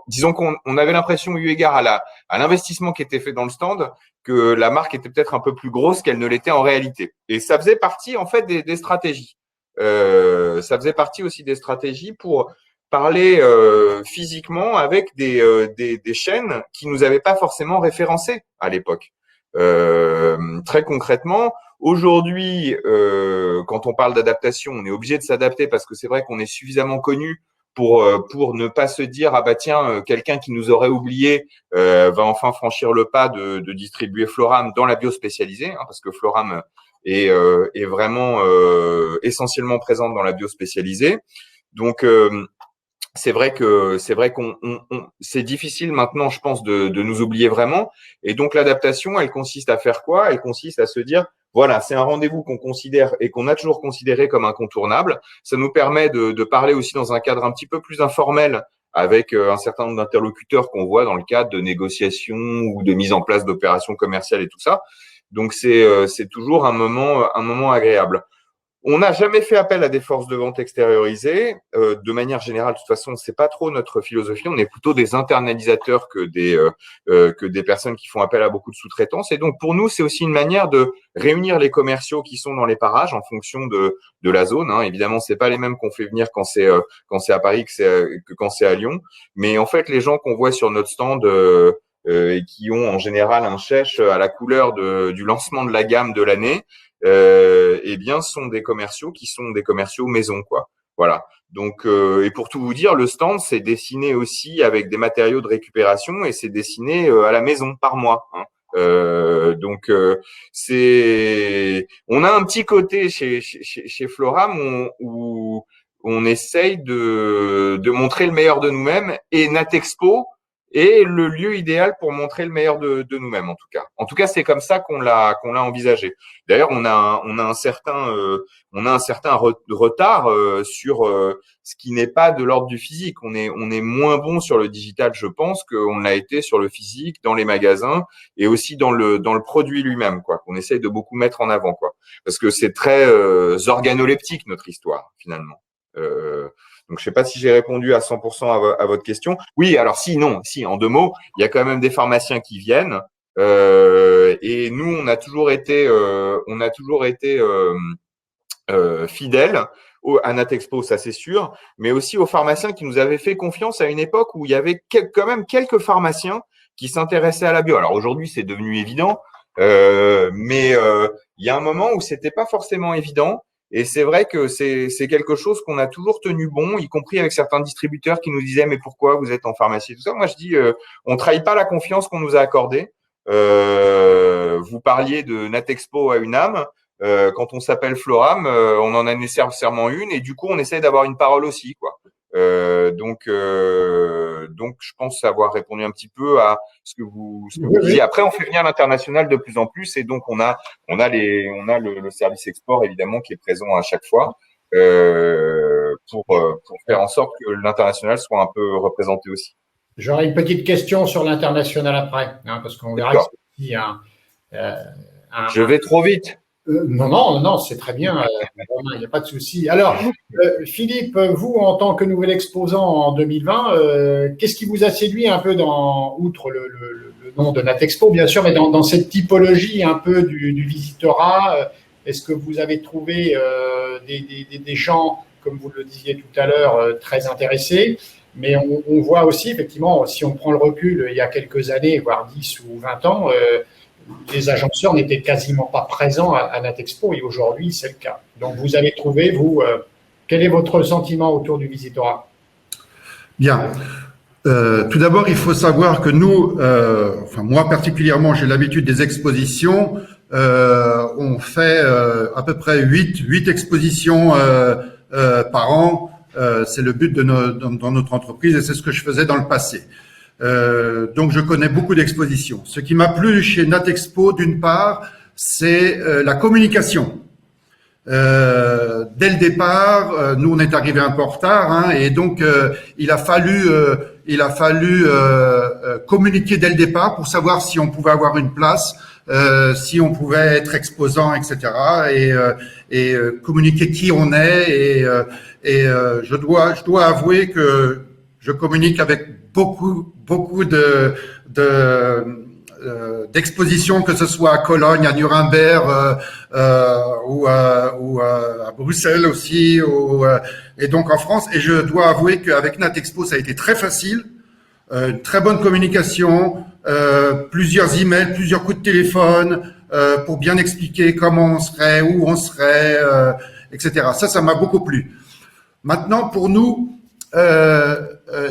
disons qu'on avait l'impression, eu égard à l'investissement qui était fait dans le stand, que la marque était peut-être un peu plus grosse qu'elle ne l'était en réalité. Et ça faisait partie en fait des stratégies. Ça faisait partie aussi des stratégies pour parler physiquement avec des chaînes qui nous avaient pas forcément référencés à l'époque. Très concrètement, aujourd'hui, quand on parle d'adaptation, on est obligé de s'adapter parce que c'est vrai qu'on est suffisamment connu pour ne pas se dire ah bah tiens, quelqu'un qui nous aurait oublié va enfin franchir le pas de distribuer Floram dans la bio spécialisée, parce que Floram est vraiment essentiellement présente dans la bio spécialisée. Donc c'est vrai qu'on c'est difficile maintenant, je pense, de nous oublier vraiment. Et donc l'adaptation, elle consiste à faire quoi? Elle consiste à se dire, voilà, c'est un rendez-vous qu'on considère et qu'on a toujours considéré comme incontournable. Ça nous permet de parler aussi dans un cadre un petit peu plus informel avec un certain nombre d'interlocuteurs qu'on voit dans le cadre de négociations ou de mise en place d'opérations commerciales et tout ça. Donc c'est toujours un moment agréable. On n'a jamais fait appel à des forces de vente extériorisées. De manière générale, de toute façon, c'est pas trop notre philosophie. On est plutôt des internalisateurs que des personnes qui font appel à beaucoup de sous-traitance. Et donc, pour nous, c'est aussi une manière de réunir les commerciaux qui sont dans les parages en fonction de la zone. Hein. Évidemment, c'est pas les mêmes qu'on fait venir quand c'est à Paris que quand c'est à Lyon. Mais en fait, les gens qu'on voit sur notre stand et qui ont en général un chèche à la couleur du lancement de la gamme de l'année, eh bien, sont des commerciaux qui sont des commerciaux maison, quoi. Voilà. Donc, et pour tout vous dire, le stand, c'est dessiné aussi avec des matériaux de récupération et c'est dessiné à la maison par mois. Hein. Donc, on a un petit côté chez Floram où on essaye de montrer le meilleur de nous-mêmes et Natexpo est le lieu idéal pour montrer le meilleur de nous-mêmes, en tout cas. En tout cas, c'est comme ça qu'on l'a envisagé. D'ailleurs, on a un certain retard sur ce qui n'est pas de l'ordre du physique. On est moins bon sur le digital, je pense, qu'on l'a été sur le physique, dans les magasins et aussi dans le produit lui-même, quoi. Qu'on essaye de beaucoup mettre en avant, quoi. Parce que c'est très organoleptique notre histoire, finalement. Donc, je sais pas si j'ai répondu à 100% à votre question. Oui, alors si, en 2 mots, il y a quand même des pharmaciens qui viennent. Et nous, on a toujours été fidèles à Natexpo, ça c'est sûr, mais aussi aux pharmaciens qui nous avaient fait confiance à une époque où il y avait quand même quelques pharmaciens qui s'intéressaient à la bio. Alors aujourd'hui, c'est devenu évident, mais il y a un moment où c'était pas forcément évident. Et c'est vrai que c'est quelque chose qu'on a toujours tenu bon, y compris avec certains distributeurs qui nous disaient mais pourquoi vous êtes en pharmacie, tout ça. Moi je dis on trahit pas la confiance qu'on nous a accordée. Vous parliez de Natexpo à UNAM. Quand on s'appelle Floram, on en a nécessairement une et du coup on essaie d'avoir une parole aussi, quoi. Donc je pense avoir répondu un petit peu à ce que vous disiez. Après, on fait venir l'international de plus en plus et donc on a le service export évidemment qui est présent à chaque fois pour faire en sorte que l'international soit un peu représenté aussi. J'aurais une petite question sur l'international après, hein, parce qu'on verra que c'est aussi Je vais trop vite. Non, c'est très bien. Il n'y a pas de souci. Alors, Philippe, vous, en tant que nouvel exposant en 2020, qu'est-ce qui vous a séduit un peu outre le nom de Natexpo, bien sûr, mais dans cette typologie un peu du visitorat, est-ce que vous avez trouvé des gens, comme vous le disiez tout à l'heure, très intéressés? Mais on voit aussi, effectivement, si on prend le recul, il y a quelques années, voire 10 ou 20 ans, les agenceurs n'étaient quasiment pas présents à Natexpo et aujourd'hui, c'est le cas. Donc, vous avez trouvé, vous, quel est votre sentiment autour du visitorat? Bien. Tout d'abord, il faut savoir que nous, enfin moi particulièrement, j'ai l'habitude des expositions. On fait à peu près 8 expositions par an. C'est le but dans notre entreprise et c'est ce que je faisais dans le passé. Donc, je connais beaucoup d'expositions. Ce qui m'a plu chez Natexpo, d'une part, c'est la communication. Dès le départ, nous on est arrivé un peu en retard, hein, et donc il a fallu communiquer dès le départ pour savoir si on pouvait avoir une place, si on pouvait être exposant, etc. Et communiquer qui on est. Et je dois avouer que je communique avec beaucoup d'expositions, que ce soit à Cologne, à Nuremberg ou à Bruxelles aussi, et donc en France. Et je dois avouer qu'avec Natexpo, ça a été très facile, très bonne communication, plusieurs emails, plusieurs coups de téléphone pour bien expliquer comment on serait, où on serait, etc. Ça m'a beaucoup plu. Maintenant, pour nous,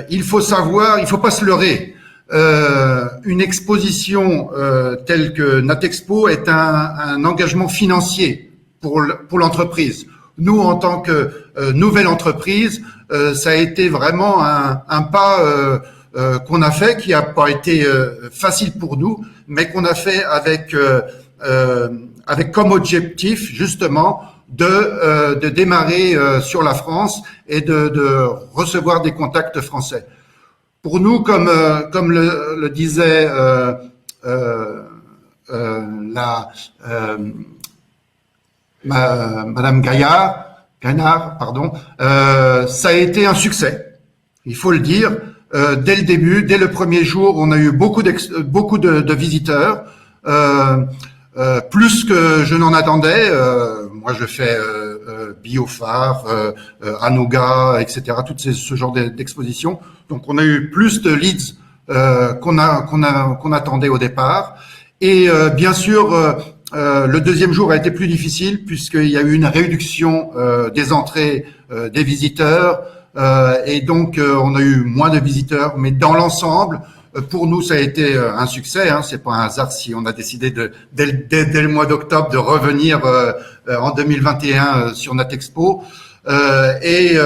il faut savoir, il faut pas se leurrer. une exposition telle que Natexpo est un engagement financier pour l'entreprise. Nous, en tant que nouvelle entreprise, ça a été vraiment un pas qu'on a fait, qui n'a pas été facile pour nous, mais qu'on a fait avec comme objectif justement de démarrer sur la France et de recevoir des contacts français. Pour nous, comme le disait Madame Gaillard, pardon, ça a été un succès. Il faut le dire. Dès le début, dès le premier jour, on a eu beaucoup de visiteurs, plus que je n'en attendais. Moi, je fais Biophare, Anuga, etc. Tout ce genre d'expositions. Donc, on a eu plus de leads qu'on attendait au départ. Et bien sûr, le deuxième jour a été plus difficile puisqu'il y a eu une réduction des entrées des visiteurs. Et donc, on a eu moins de visiteurs, mais dans l'ensemble, pour nous, ça a été un succès. Hein. C'est pas un hasard si on a décidé dès le mois d'octobre de revenir en 2021 sur Natexpo. Et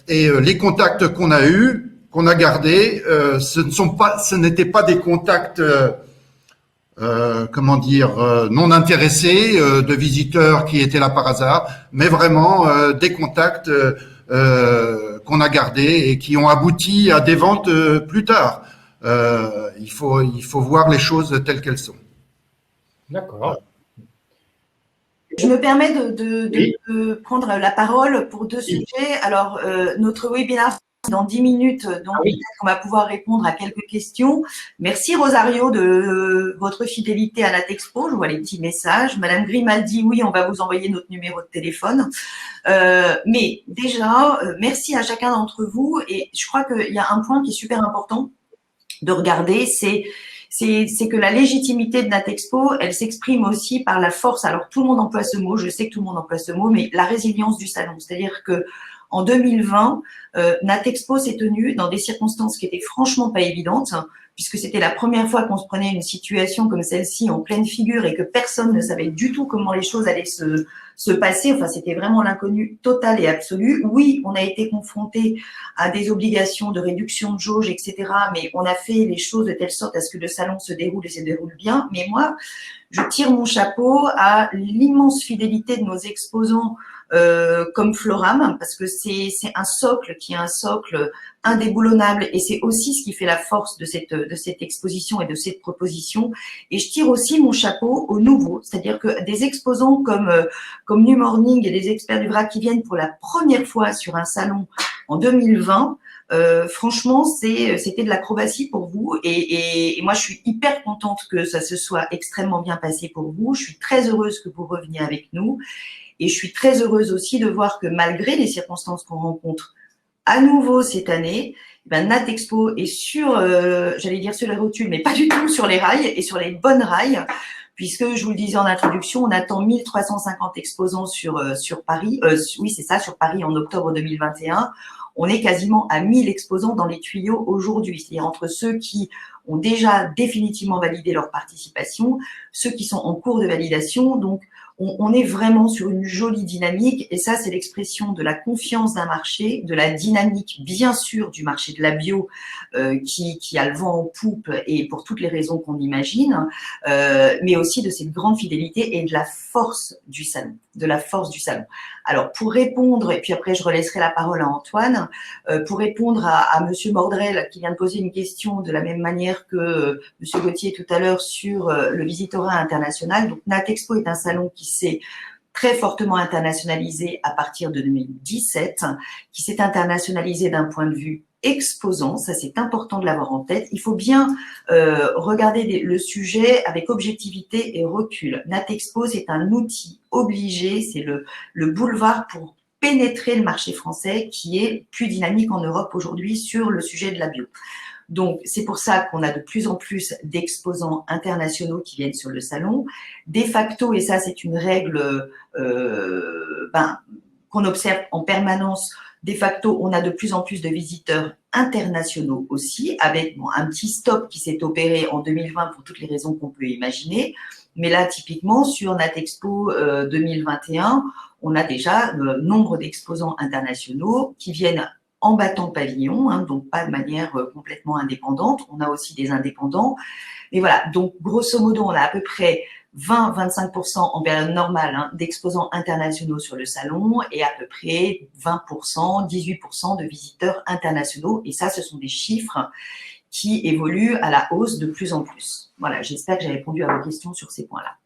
les contacts qu'on a eus, qu'on a gardés, ce n'étaient pas des contacts non intéressés, de visiteurs qui étaient là par hasard, mais vraiment des contacts qu'on a gardés et qui ont abouti à des ventes plus tard. Il faut voir les choses telles qu'elles sont. D'accord. Je me permets de prendre la parole pour deux sujets. Alors, notre webinaire dans 10 minutes, donc peut-être qu'on va pouvoir répondre à quelques questions. Merci Rosario de votre fidélité à Natexpo. Je vois les petits messages. Madame Grimaldi, oui, on va vous envoyer notre numéro de téléphone. Mais déjà, merci à chacun d'entre vous. Et je crois qu'il y a un point qui est super important de regarder, c'est que la légitimité de Natexpo, elle s'exprime aussi par la force. Alors, tout le monde emploie ce mot, je sais que tout le monde emploie ce mot, mais la résilience du salon. C'est-à-dire que en 2020, Natexpo s'est tenu dans des circonstances qui étaient franchement pas évidentes, puisque c'était la première fois qu'on se prenait une situation comme celle-ci en pleine figure et que personne ne savait du tout comment les choses allaient se passer. Enfin, c'était vraiment l'inconnu total et absolu. Oui, on a été confronté à des obligations de réduction de jauge, etc., mais on a fait les choses de telle sorte à ce que le salon se déroule et se déroule bien. Mais moi, je tire mon chapeau à l'immense fidélité de nos exposants comme Floram, parce que c'est un socle qui est un socle indéboulonnable et c'est aussi ce qui fait la force de cette exposition et de cette proposition. Et je tire aussi mon chapeau aux nouveaux, c'est-à-dire que des exposants comme New Morning et les experts du vrac qui viennent pour la première fois sur un salon en 2020, franchement, c'était de l'acrobatie pour vous et moi, je suis hyper contente que ça se soit extrêmement bien passé pour vous. Je suis très heureuse que vous reveniez avec nous et je suis très heureuse aussi de voir que malgré les circonstances qu'on rencontre à nouveau cette année, Natexpo est sur, j'allais dire sur les rotules, mais pas du tout sur les rails et sur les bonnes rails, puisque je vous le disais en introduction, on attend 1350 exposants sur Paris. Oui, c'est ça, sur Paris en octobre 2021. On est quasiment à 1000 exposants dans les tuyaux aujourd'hui, c'est-à-dire entre ceux qui ont déjà définitivement validé leur participation, ceux qui sont en cours de validation. Donc, on est vraiment sur une jolie dynamique et ça, c'est l'expression de la confiance d'un marché, de la dynamique, bien sûr, du marché de la bio qui a le vent en poupe et pour toutes les raisons qu'on imagine, mais aussi de cette grande fidélité et de la force du salon, Alors, pour répondre, et puis après, je relaisserai la parole à Antoine, pour répondre à Monsieur Mordrel qui vient de poser une question de la même manière que Monsieur Gauthier tout à l'heure sur le visitorat international. Donc, Natexpo est un salon qui s'est très fortement internationalisé à partir de 2017, qui s'est internationalisé d'un point de vue exposant, ça c'est important de l'avoir en tête. Il faut bien regarder le sujet avec objectivité et recul. Natexpo, c'est un outil obligé, c'est le boulevard pour pénétrer le marché français qui est plus dynamique en Europe aujourd'hui sur le sujet de la bio. Donc, c'est pour ça qu'on a de plus en plus d'exposants internationaux qui viennent sur le salon. De facto, et ça, c'est une règle qu'on observe en permanence. De facto, on a de plus en plus de visiteurs internationaux aussi, avec un petit stop qui s'est opéré en 2020 pour toutes les raisons qu'on peut imaginer. Mais là, typiquement, sur NatExpo 2021, on a déjà nombre d'exposants internationaux qui viennent en battant pavillon, donc pas de manière complètement indépendante. On a aussi des indépendants. Et voilà, donc grosso modo, on a à peu près 20-25% en période normale d'exposants internationaux sur le salon et à peu près 20%, 18% de visiteurs internationaux. Et ça, ce sont des chiffres qui évoluent à la hausse de plus en plus. Voilà, j'espère que j'ai répondu à vos questions sur ces points-là.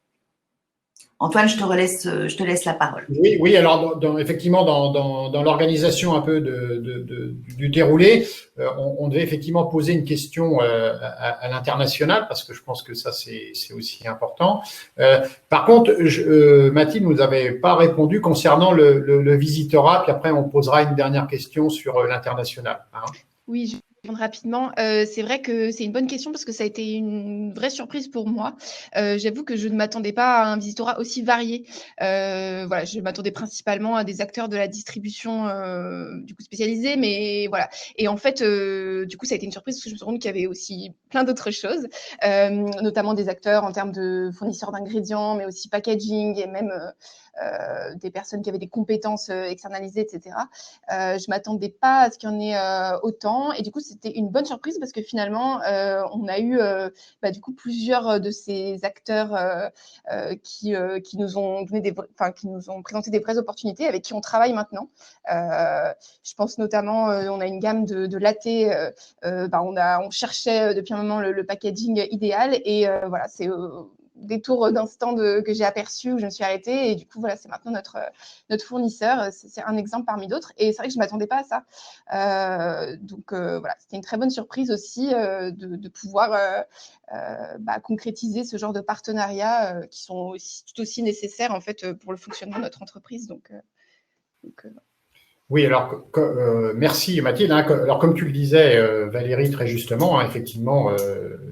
Antoine, je te laisse la parole. Oui, alors effectivement, dans l'organisation un peu du déroulé, on devait effectivement poser une question à l'international, parce que je pense que ça, c'est aussi important. Par contre, Mathilde nous avait pas répondu concernant le visitorat, puis après, on posera une dernière question sur l'international. Oui, je vais répondre rapidement. C'est vrai que c'est une bonne question parce que ça a été une vraie surprise pour moi. J'avoue que je ne m'attendais pas à un visitorat aussi varié. Voilà, je m'attendais principalement à des acteurs de la distribution du coup spécialisés, mais voilà. Et en fait, du coup, ça a été une surprise parce que je me suis rendu qu'il y avait aussi plein d'autres choses, notamment des acteurs en termes de fournisseurs d'ingrédients, mais aussi packaging et même des personnes qui avaient des compétences externalisées, etc. Je m'attendais pas à ce qu'il y en ait autant, et du coup c'était une bonne surprise parce que finalement on a eu du coup plusieurs de ces acteurs qui nous ont donné qui nous ont présenté des vraies opportunités avec qui on travaille maintenant. Je pense notamment on a une gamme de latte, on cherchait depuis un moment le packaging idéal, et voilà, c'est des tours d'un stand que j'ai aperçu où je me suis arrêtée, et du coup voilà, c'est maintenant notre fournisseur. C'est un exemple parmi d'autres, et c'est vrai que je m'attendais pas à ça. Donc voilà, c'était une très bonne surprise aussi de pouvoir concrétiser ce genre de partenariats qui sont tout aussi nécessaires en fait pour le fonctionnement de notre entreprise. Oui, alors merci Mathilde. Alors comme tu le disais, Valérie, très justement, effectivement,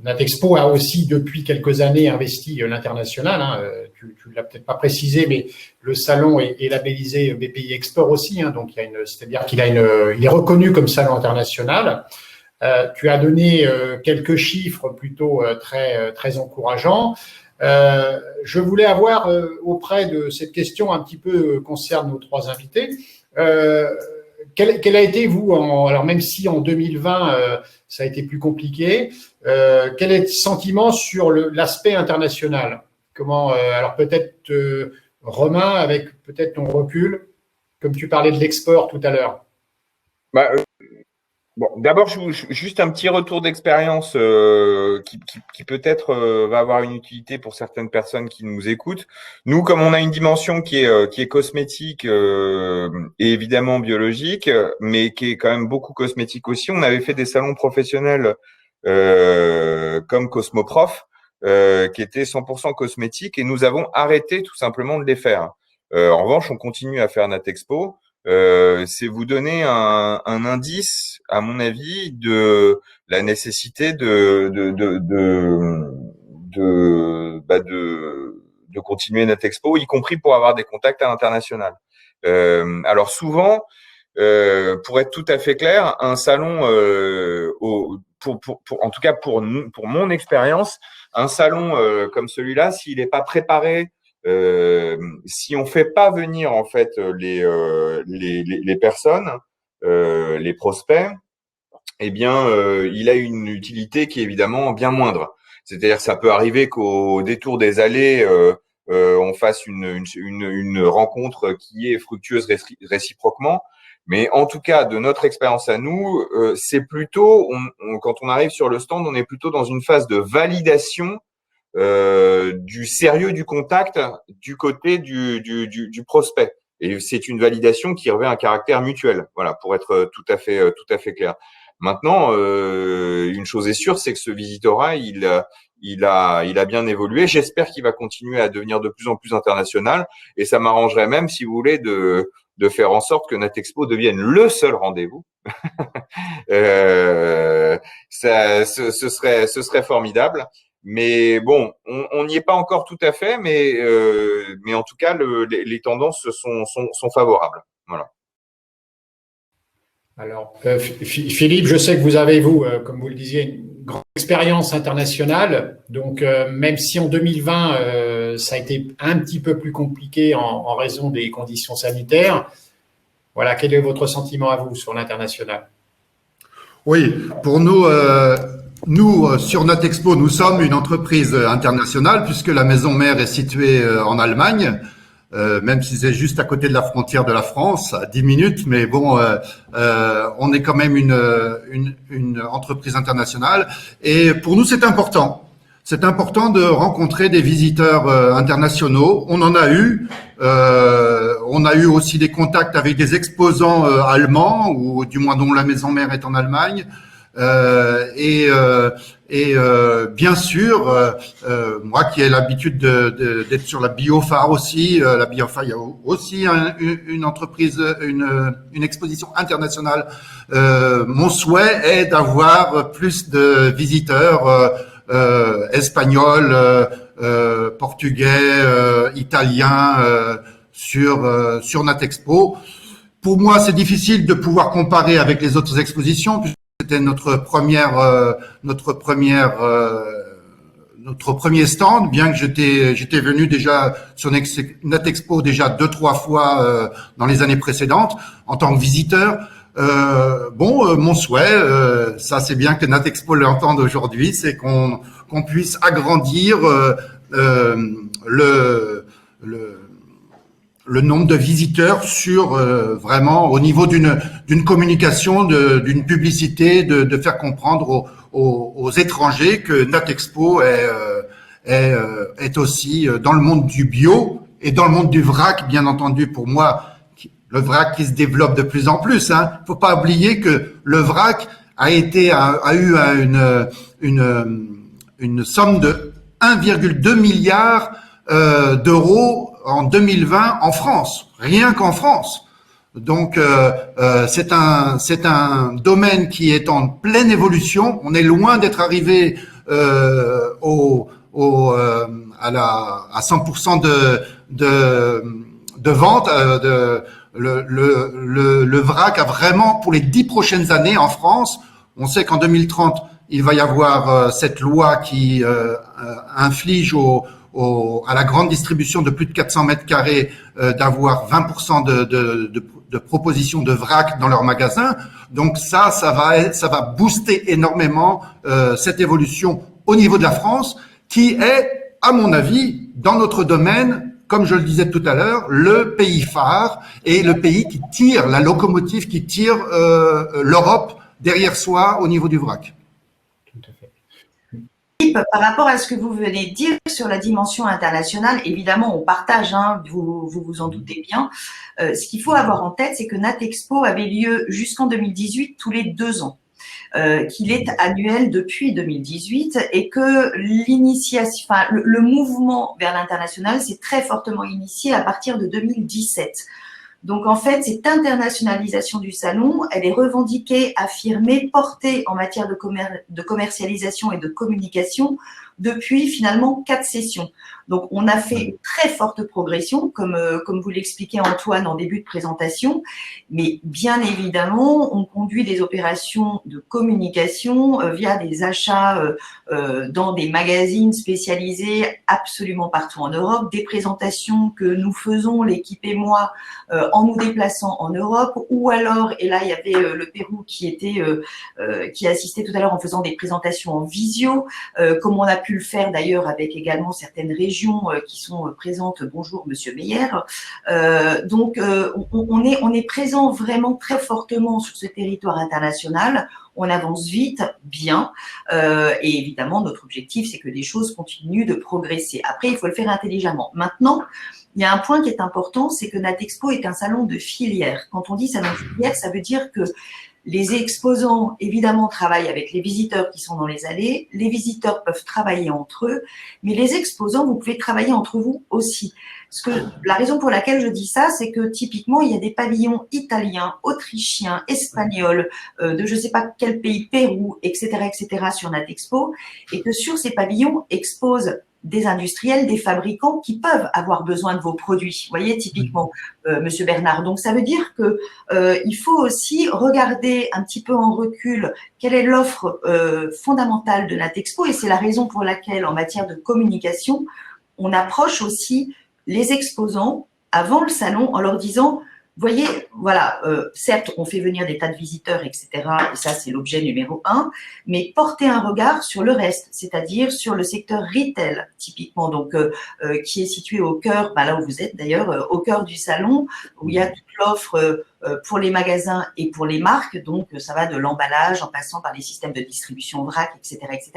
NatExpo a aussi depuis quelques années investi l'international. Tu l'as peut-être pas précisé, mais le salon est labellisé BPI Export aussi. Donc c'est-à-dire qu'il est reconnu comme salon international. Tu as donné quelques chiffres plutôt très encourageants. Je voulais avoir auprès de cette question un petit peu concerne nos trois invités. Quel a été, vous, alors même si en 2020 ça a été plus compliqué, quel est le sentiment sur l'aspect international? Comment, alors peut-être Romain, avec peut-être ton recul, comme tu parlais de l'export tout à l'heure. Bon, d'abord, juste un petit retour d'expérience qui peut-être va avoir une utilité pour certaines personnes qui nous écoutent. Nous, comme on a une dimension qui est cosmétique et évidemment biologique, mais qui est quand même beaucoup cosmétique aussi, on avait fait des salons professionnels comme Cosmoprof, qui étaient 100% cosmétiques, et nous avons arrêté tout simplement de les faire. En revanche, on continue à faire NatExpo. C'est vous donner un indice, à mon avis, de la nécessité de continuer NatExpo, y compris pour avoir des contacts à l'international. Alors souvent, pour être tout à fait clair, un salon, en tout cas pour mon expérience, un salon comme celui-là, s'il n'est pas préparé, si on fait pas venir en fait les personnes, les prospects, eh bien il a une utilité qui est évidemment bien moindre. C'est-à-dire, ça peut arriver qu'au détour des allées, on fasse une rencontre qui est fructueuse réciproquement. Mais en tout cas, de notre expérience à nous, c'est plutôt, quand on arrive sur le stand, on est plutôt dans une phase de validation du sérieux du contact du côté du prospect, et c'est une validation qui revêt un caractère mutuel, voilà, pour être tout à fait clair. Maintenant, une chose est sûre, c'est que ce visitorat, il a bien évolué. J'espère qu'il va continuer à devenir de plus en plus international, et ça m'arrangerait même, si vous voulez, de faire en sorte que NatExpo devienne le seul rendez-vous. Ce serait formidable. Mais bon, on n'y est pas encore tout à fait, mais en tout cas, les tendances sont favorables. Voilà. Alors, Philippe, je sais que vous avez, vous, comme vous le disiez, une grande expérience internationale. Donc, même si en 2020, ça a été un petit peu plus compliqué en raison des conditions sanitaires, voilà, quel est votre sentiment à vous sur l'international? Oui, pour nous, sur Natexpo, nous sommes une entreprise internationale puisque la maison mère est située en Allemagne. Même si c'est juste à côté de la frontière de la France, à 10 minutes, mais bon, on est quand même une entreprise internationale. Et pour nous, c'est important. C'est important de rencontrer des visiteurs internationaux. On en a eu. On a eu aussi des contacts avec des exposants allemands, ou du moins dont la maison mère est en Allemagne. Bien sûr, moi qui ai l'habitude d'être sur la Biophare aussi, la Biophare, il y a aussi une entreprise, une exposition internationale. Mon souhait est d'avoir plus de visiteurs espagnols, portugais, italiens sur Natexpo. Pour moi, c'est difficile de pouvoir comparer avec les autres expositions, puisque c'était notre premier stand, bien que j'étais venu déjà sur Natexpo déjà 2-3 fois dans les années précédentes en tant que visiteur. Mon souhait, ça c'est bien que Natexpo l'entende aujourd'hui, c'est qu'on puisse agrandir le nombre de visiteurs sur vraiment au niveau d'une communication, d'une publicité, de faire comprendre aux étrangers que Natexpo est aussi dans le monde du bio et dans le monde du vrac, bien entendu. Pour moi, le vrac qui se développe de plus en plus. Hein. Faut pas oublier que le vrac a eu une somme de 1,2 milliard d'euros en 2020 en France, rien qu'en France. Donc c'est un domaine qui est en pleine évolution. On est loin d'être arrivé à 100% de vente. Le vrac a vraiment, pour les 10 prochaines années en France, on sait qu'en 2030 il va y avoir cette loi qui inflige à la grande distribution de plus de 400 mètres carrés d'avoir 20% de propositions de vrac dans leurs magasins. Donc ça va booster énormément cette évolution au niveau de la France, qui est, à mon avis, dans notre domaine, comme je le disais tout à l'heure, le pays phare et le pays qui tire, la locomotive qui tire l'Europe derrière soi au niveau du vrac. Par rapport à ce que vous venez de dire sur la dimension internationale, évidemment, on partage, hein, vous en doutez bien. Ce qu'il faut avoir en tête, c'est que Natexpo avait lieu jusqu'en 2018, tous les 2 ans. Qu'il est annuel depuis 2018 et que le mouvement vers l'international s'est très fortement initié à partir de 2017. Donc, en fait, cette internationalisation du salon, elle est revendiquée, affirmée, portée en matière de commercialisation et de communication depuis finalement 4 sessions. Donc, on a fait une très forte progression, comme vous l'expliquait Antoine en début de présentation, mais bien évidemment, on conduit des opérations de communication via des achats dans des magazines spécialisés absolument partout en Europe, des présentations que nous faisons, l'équipe et moi, en nous déplaçant en Europe, ou alors, et là, il y avait le Pérou qui assistait tout à l'heure en faisant des présentations en visio, comme on a pu le faire d'ailleurs avec également certaines régions qui sont présentes. Bonjour Monsieur Meyer. Donc on est présent vraiment très fortement sur ce territoire international. On avance vite, bien, et évidemment notre objectif c'est que les choses continuent de progresser. Après il faut le faire intelligemment. Maintenant, il y a un point qui est important, c'est que Natexpo est un salon de filière. Quand on dit salon de filière, ça veut dire que les exposants, évidemment, travaillent avec les visiteurs qui sont dans les allées. Les visiteurs peuvent travailler entre eux, mais les exposants, vous pouvez travailler entre vous aussi. La raison pour laquelle je dis ça, c'est que typiquement, il y a des pavillons italiens, autrichiens, espagnols, de je ne sais pas quel pays, Pérou, etc., sur Natexpo, et que sur ces pavillons exposent des industriels, des fabricants qui peuvent avoir besoin de vos produits. Vous voyez, typiquement, Monsieur Bernard. Donc, ça veut dire que il faut aussi regarder un petit peu en recul quelle est l'offre fondamentale de Natexpo, et c'est la raison pour laquelle, en matière de communication, on approche aussi les exposants avant le salon en leur disant, voyez, voilà, certes, on fait venir des tas de visiteurs, etc. Et ça, c'est l'objet numéro 1, mais portez un regard sur le reste, c'est-à-dire sur le secteur retail, typiquement, donc qui est situé au cœur, là où vous êtes d'ailleurs, au cœur du salon, où il y a toute l'offre pour les magasins et pour les marques. Donc, ça va de l'emballage en passant par les systèmes de distribution vrac, etc., etc.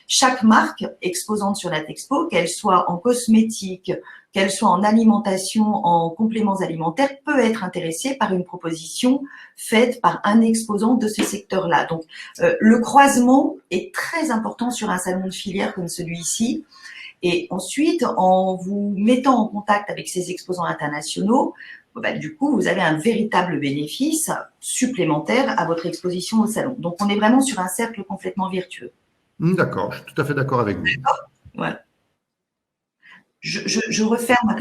Chaque marque exposante sur Natexpo, qu'elle soit en cosmétique, qu'elle soit en alimentation, en compléments alimentaires, peut être intéressée par une proposition faite par un exposant de ce secteur-là. Donc, le croisement est très important sur un salon de filière comme celui-ci. Et ensuite, en vous mettant en contact avec ces exposants internationaux, du coup, vous avez un véritable bénéfice supplémentaire à votre exposition au salon. Donc, on est vraiment sur un cercle complètement vertueux. D'accord, je suis tout à fait d'accord avec vous. Voilà. Je referme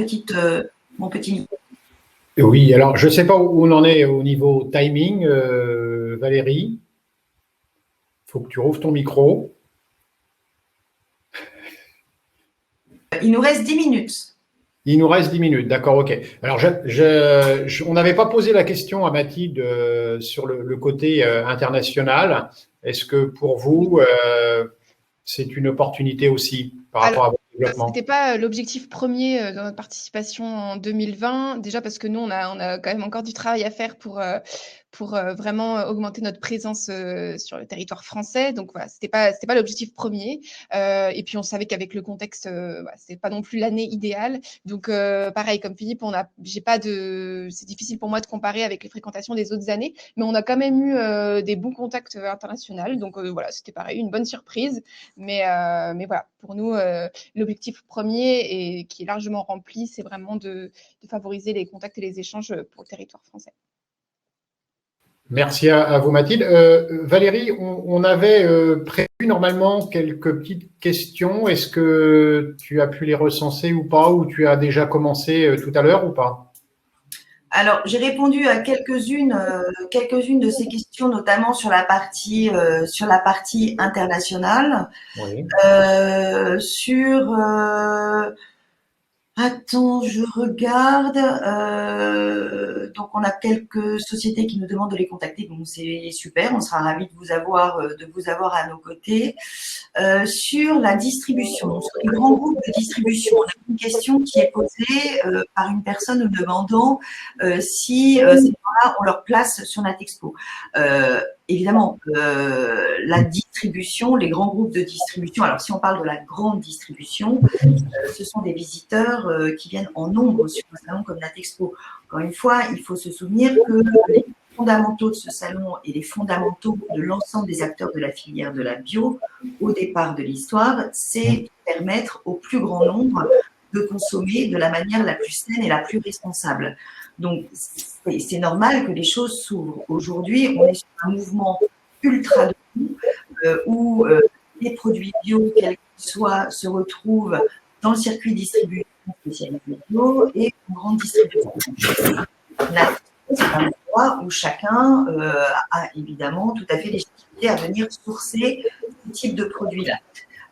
mon petit micro. Oui, alors je ne sais pas où on en est au niveau timing, Valérie. Il faut que tu rouvres ton micro. Il nous reste 10 minutes. Il nous reste 10 minutes, d'accord, ok. Alors, on n'avait pas posé la question à Mathilde sur le côté international. Est-ce que pour vous, c'est une opportunité aussi par rapport à votre développement? C'était pas l'objectif premier dans notre participation en 2020, déjà parce que nous, on a quand même encore du travail à faire pour vraiment augmenter notre présence sur le territoire français. Donc voilà, c'était pas l'objectif premier. Et puis on savait qu'avec le contexte, c'était pas non plus l'année idéale. Donc pareil, comme Philippe, c'est difficile pour moi de comparer avec les fréquentations des autres années, mais on a quand même eu des bons contacts internationaux. Donc voilà, c'était pareil, une bonne surprise. Mais voilà, pour nous, l'objectif premier et qui est largement rempli, c'est vraiment de favoriser les contacts et les échanges pour le territoire français. Merci à vous, Mathilde. Valérie, on avait prévu normalement quelques petites questions. Est-ce que tu as pu les recenser ou pas, ou tu as déjà commencé tout à l'heure ou pas? Alors, j'ai répondu à quelques-unes de ces questions, notamment sur la partie internationale. Oui. Attends, je regarde. Donc, on a quelques sociétés qui nous demandent de les contacter. Donc, c'est super. On sera ravis de vous avoir à nos côtés. Sur la distribution, sur les grands groupes de distribution, on a une question qui est posée par une personne nous demandant si ces gens-là ont leur place sur Natexpo. Évidemment, la distribution, les grands groupes de distribution, alors si on parle de la grande distribution, ce sont des visiteurs qui viennent en nombre sur un salon comme Natexpo. Encore une fois, il faut se souvenir que les fondamentaux de ce salon et les fondamentaux de l'ensemble des acteurs de la filière de la bio, au départ de l'histoire, c'est de permettre au plus grand nombre de consommer de la manière la plus saine et la plus responsable. Donc, c'est normal que les choses s'ouvrent. Aujourd'hui, on est sur un mouvement ultra de où les produits bio, quels qu'ils soient, se retrouvent dans le circuit distribution spécialisé bio et en grande distribution. C'est un endroit où chacun a évidemment tout à fait légitimité à venir sourcer ce type de produits-là.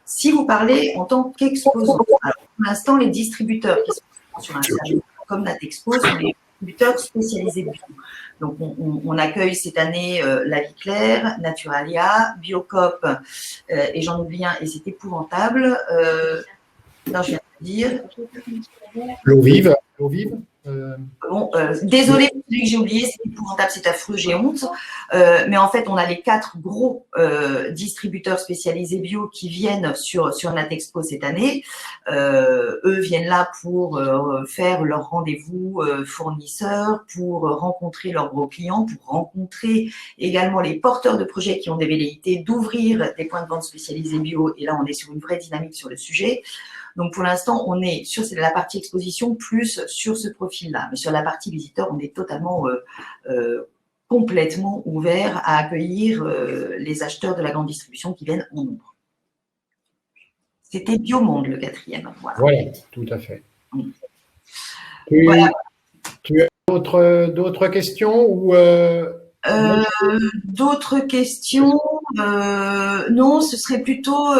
Si vous parlez en tant qu'exposant, alors pour l'instant, les distributeurs qui sont sur un salon comme Natexpo sont les distributeurs spécialisés bio. Donc, on accueille cette année La Vie Claire, Naturalia, Biocop, et j'en oublie un, et c'est épouvantable. Non, je viens de dire. L'eau vive. Désolée pour celui que j'ai oublié, c'est épouvantable, c'est affreux, j'ai honte. Mais en fait, on a les 4 gros distributeurs spécialisés bio qui viennent sur Natexpo cette année. Eux viennent là pour faire leur rendez-vous fournisseurs, pour rencontrer leurs gros clients, pour rencontrer également les porteurs de projets qui ont des velléités d'ouvrir des points de vente spécialisés bio. Et là, on est sur une vraie dynamique sur le sujet. Donc, pour l'instant, on est sur la partie exposition plus sur ce profil-là. Mais sur la partie visiteur, on est totalement complètement ouvert à accueillir les acheteurs de la grande distribution qui viennent en nombre. C'était Biomonde, le 4e. Voilà. Voilà, tout à fait. Voilà. Tu as d'autres questions ou D'autres questions? Non, ce serait plutôt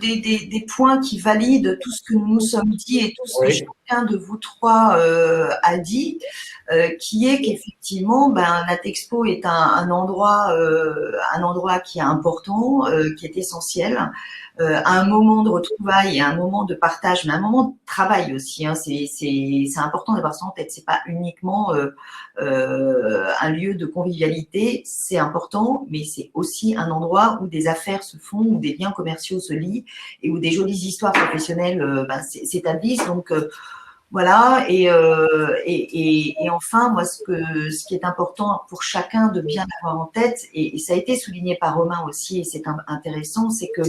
des points qui valident tout ce que nous nous sommes dit et tout ce que chacun de vous trois a dit, qui est qu'effectivement, Natexpo est un endroit qui est important, qui est essentiel. Un moment de retrouvailles et un moment de partage, mais un moment de travail aussi. Hein. C'est important d'avoir ça en tête. C'est pas uniquement un lieu de convivialité, c'est important, mais c'est aussi un endroit où des affaires se font, où des liens commerciaux se lient et où des jolies histoires professionnelles s'établissent. Donc voilà. Et enfin, moi, ce qui est important pour chacun de bien avoir en tête, et ça a été souligné par Romain aussi, et c'est intéressant, c'est que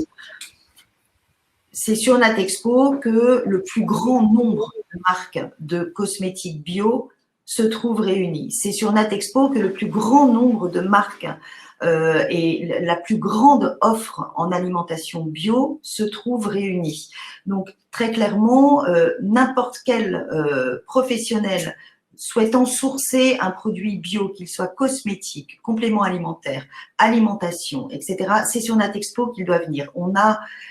c'est sur Natexpo que le plus grand nombre de marques de cosmétiques bio se trouvent réunies. C'est sur Natexpo que le plus grand nombre de marques et la plus grande offre en alimentation bio se trouvent réunies. Donc, très clairement, n'importe quel professionnel souhaitant sourcer un produit bio, qu'il soit cosmétique, complément alimentaire, alimentation, etc., c'est sur Natexpo qu'il doit venir.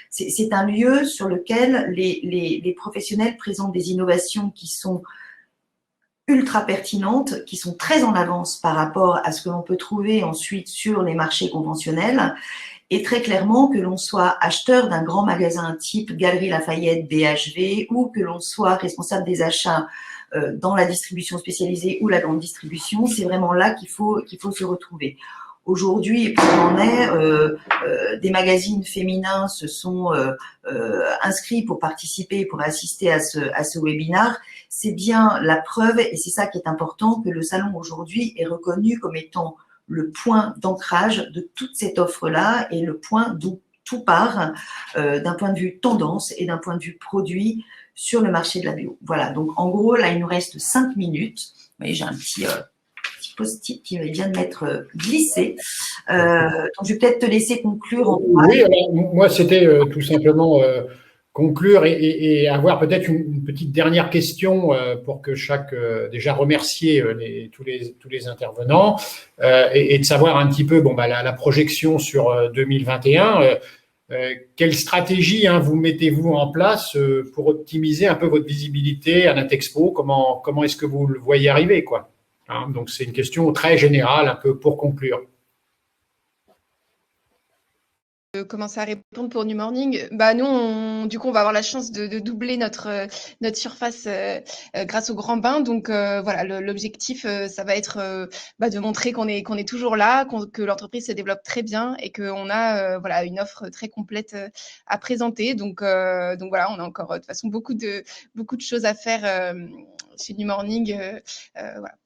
C'est un lieu sur lequel les professionnels présentent des innovations qui sont ultra pertinentes, qui sont très en avance par rapport à ce que l'on peut trouver ensuite sur les marchés conventionnels. Et très clairement, que l'on soit acheteur d'un grand magasin type Galeries Lafayette, BHV, ou que l'on soit responsable des achats dans la distribution spécialisée ou la grande distribution, c'est vraiment là qu'il faut se retrouver. Aujourd'hui, et plus on en est, des magazines féminins se sont inscrits pour participer, pour assister à ce webinaire. C'est bien la preuve, et c'est ça qui est important, que le salon aujourd'hui est reconnu comme étant le point d'ancrage de toute cette offre-là et le point d'où tout part d'un point de vue tendance et d'un point de vue produit sur le marché de la bio. Voilà, donc en gros, là, il nous reste 5 minutes. Vous voyez, j'ai un petit post-it qui vient de m'être glissé. Donc, je vais peut-être te laisser conclure. Oui, alors, moi, c'était tout simplement conclure et avoir peut-être une petite dernière question pour que déjà remercier tous les intervenants et de savoir un petit peu la projection sur 2021. Quelle stratégie vous mettez-vous en place pour optimiser un peu votre visibilité à Natexpo? Comment est-ce que vous le voyez arriver, quoi? Donc, c'est une question très générale, un peu pour conclure. Commencer à répondre pour New Morning. Nous, du coup, on va avoir la chance de doubler notre surface grâce au grand bain. Donc voilà, l'objectif, ça va être de montrer qu'on est toujours là, que l'entreprise se développe très bien et qu'on a une offre très complète à présenter. Donc voilà, on a encore de toute façon beaucoup de choses à faire chez New Morning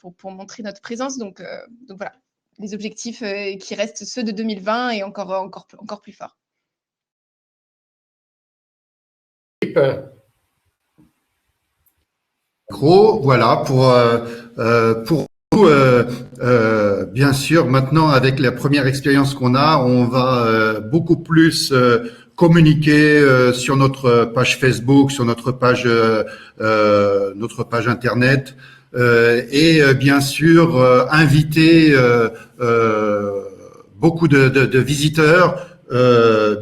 pour montrer notre présence. Donc voilà. Les objectifs qui restent ceux de 2020 et encore plus forts. Gros, voilà, pour nous, bien sûr, maintenant, avec la première expérience qu'on a, on va beaucoup plus communiquer sur notre page Facebook, sur notre page Internet. Et bien sûr inviter beaucoup de visiteurs,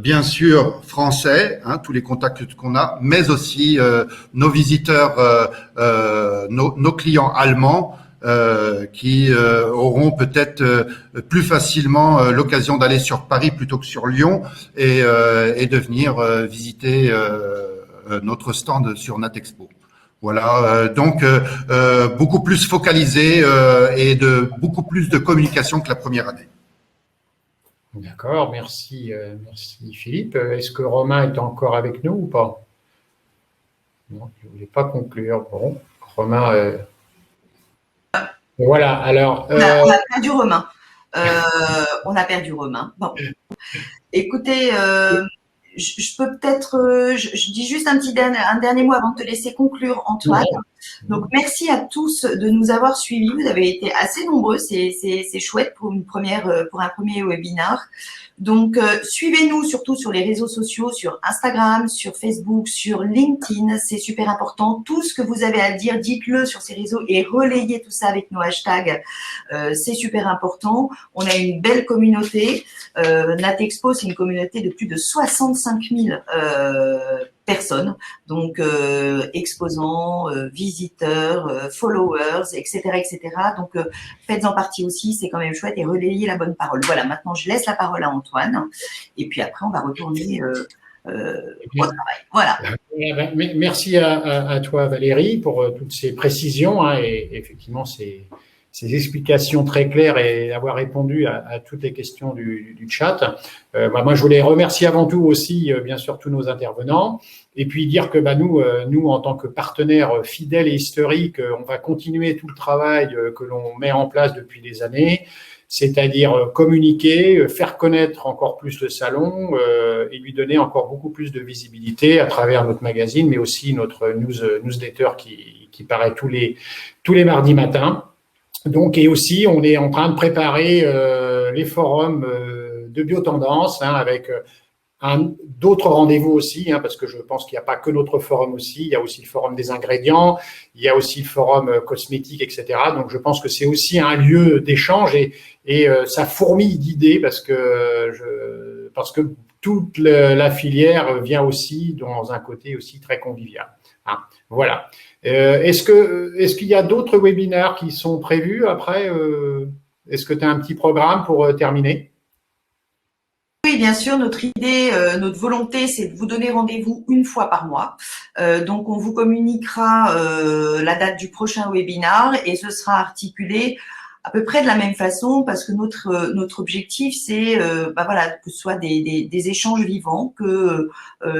bien sûr français, tous les contacts qu'on a, mais aussi nos visiteurs, nos clients allemands qui auront peut-être plus facilement l'occasion d'aller sur Paris plutôt que sur Lyon et de venir visiter notre stand sur Natexpo. Voilà, donc beaucoup plus focalisé et beaucoup plus de communication que la première année. D'accord, merci Philippe. Est-ce que Romain est encore avec nous ou pas? Non, il ne voulait pas conclure. Bon, Romain. Voilà, alors. On a perdu Romain. Bon. Écoutez. Je peux peut-être, je dis juste un dernier mot avant de te laisser conclure, Antoine. Donc, merci à tous de nous avoir suivis. Vous avez été assez nombreux. C'est chouette pour pour un premier webinaire. Donc, suivez-nous surtout sur les réseaux sociaux, sur Instagram, sur Facebook, sur LinkedIn. C'est super important. Tout ce que vous avez à dire, dites-le sur ces réseaux et relayez tout ça avec nos hashtags. C'est super important. On a une belle communauté. Natexpo, c'est une communauté de plus de 65 000 personnes, donc exposants, visiteurs, followers, etc., etc. Donc faites-en partie aussi, c'est quand même chouette et relayez la bonne parole. Voilà, maintenant je laisse la parole à Antoine et puis après on va retourner au travail. Voilà. Merci à toi Valérie pour toutes ces précisions et effectivement ces explications très claires et avoir répondu à toutes les questions du chat. Moi, je voulais remercier avant tout aussi, bien sûr, tous nos intervenants et puis dire que nous, en tant que partenaires fidèles et historiques, on va continuer tout le travail que l'on met en place depuis des années, c'est-à-dire communiquer, faire connaître encore plus le salon et lui donner encore beaucoup plus de visibilité à travers notre magazine, mais aussi notre newsletter qui paraît tous les mardis matins. Donc, et aussi, on est en train de préparer les forums de biotendance avec d'autres rendez-vous aussi, parce que je pense qu'il n'y a pas que notre forum aussi, il y a aussi le forum des ingrédients, il y a aussi le forum cosmétique, etc. Donc, je pense que c'est aussi un lieu d'échange et ça fourmille d'idées parce que toute la filière vient aussi dans un côté aussi très convivial. Voilà. Est-ce qu'il y a d'autres webinaires qui sont prévus après Est-ce que tu as un petit programme pour terminer? Oui, bien sûr, notre idée, notre volonté, c'est de vous donner rendez-vous une fois par mois. Donc, on vous communiquera la date du prochain webinaire et ce sera articulé à peu près de la même façon parce que notre objectif, c'est voilà, que ce soit des échanges vivants, que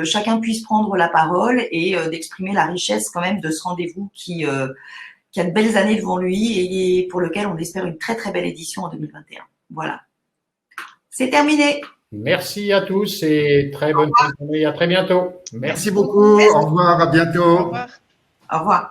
chacun puisse prendre la parole et d'exprimer la richesse quand même de ce rendez-vous qui a de belles années devant lui et pour lequel on espère une très, très belle édition en 2021. Voilà. C'est terminé. Merci à tous et très bonne journée. À très bientôt. Merci beaucoup. Au revoir. À bientôt. Au revoir. Au revoir.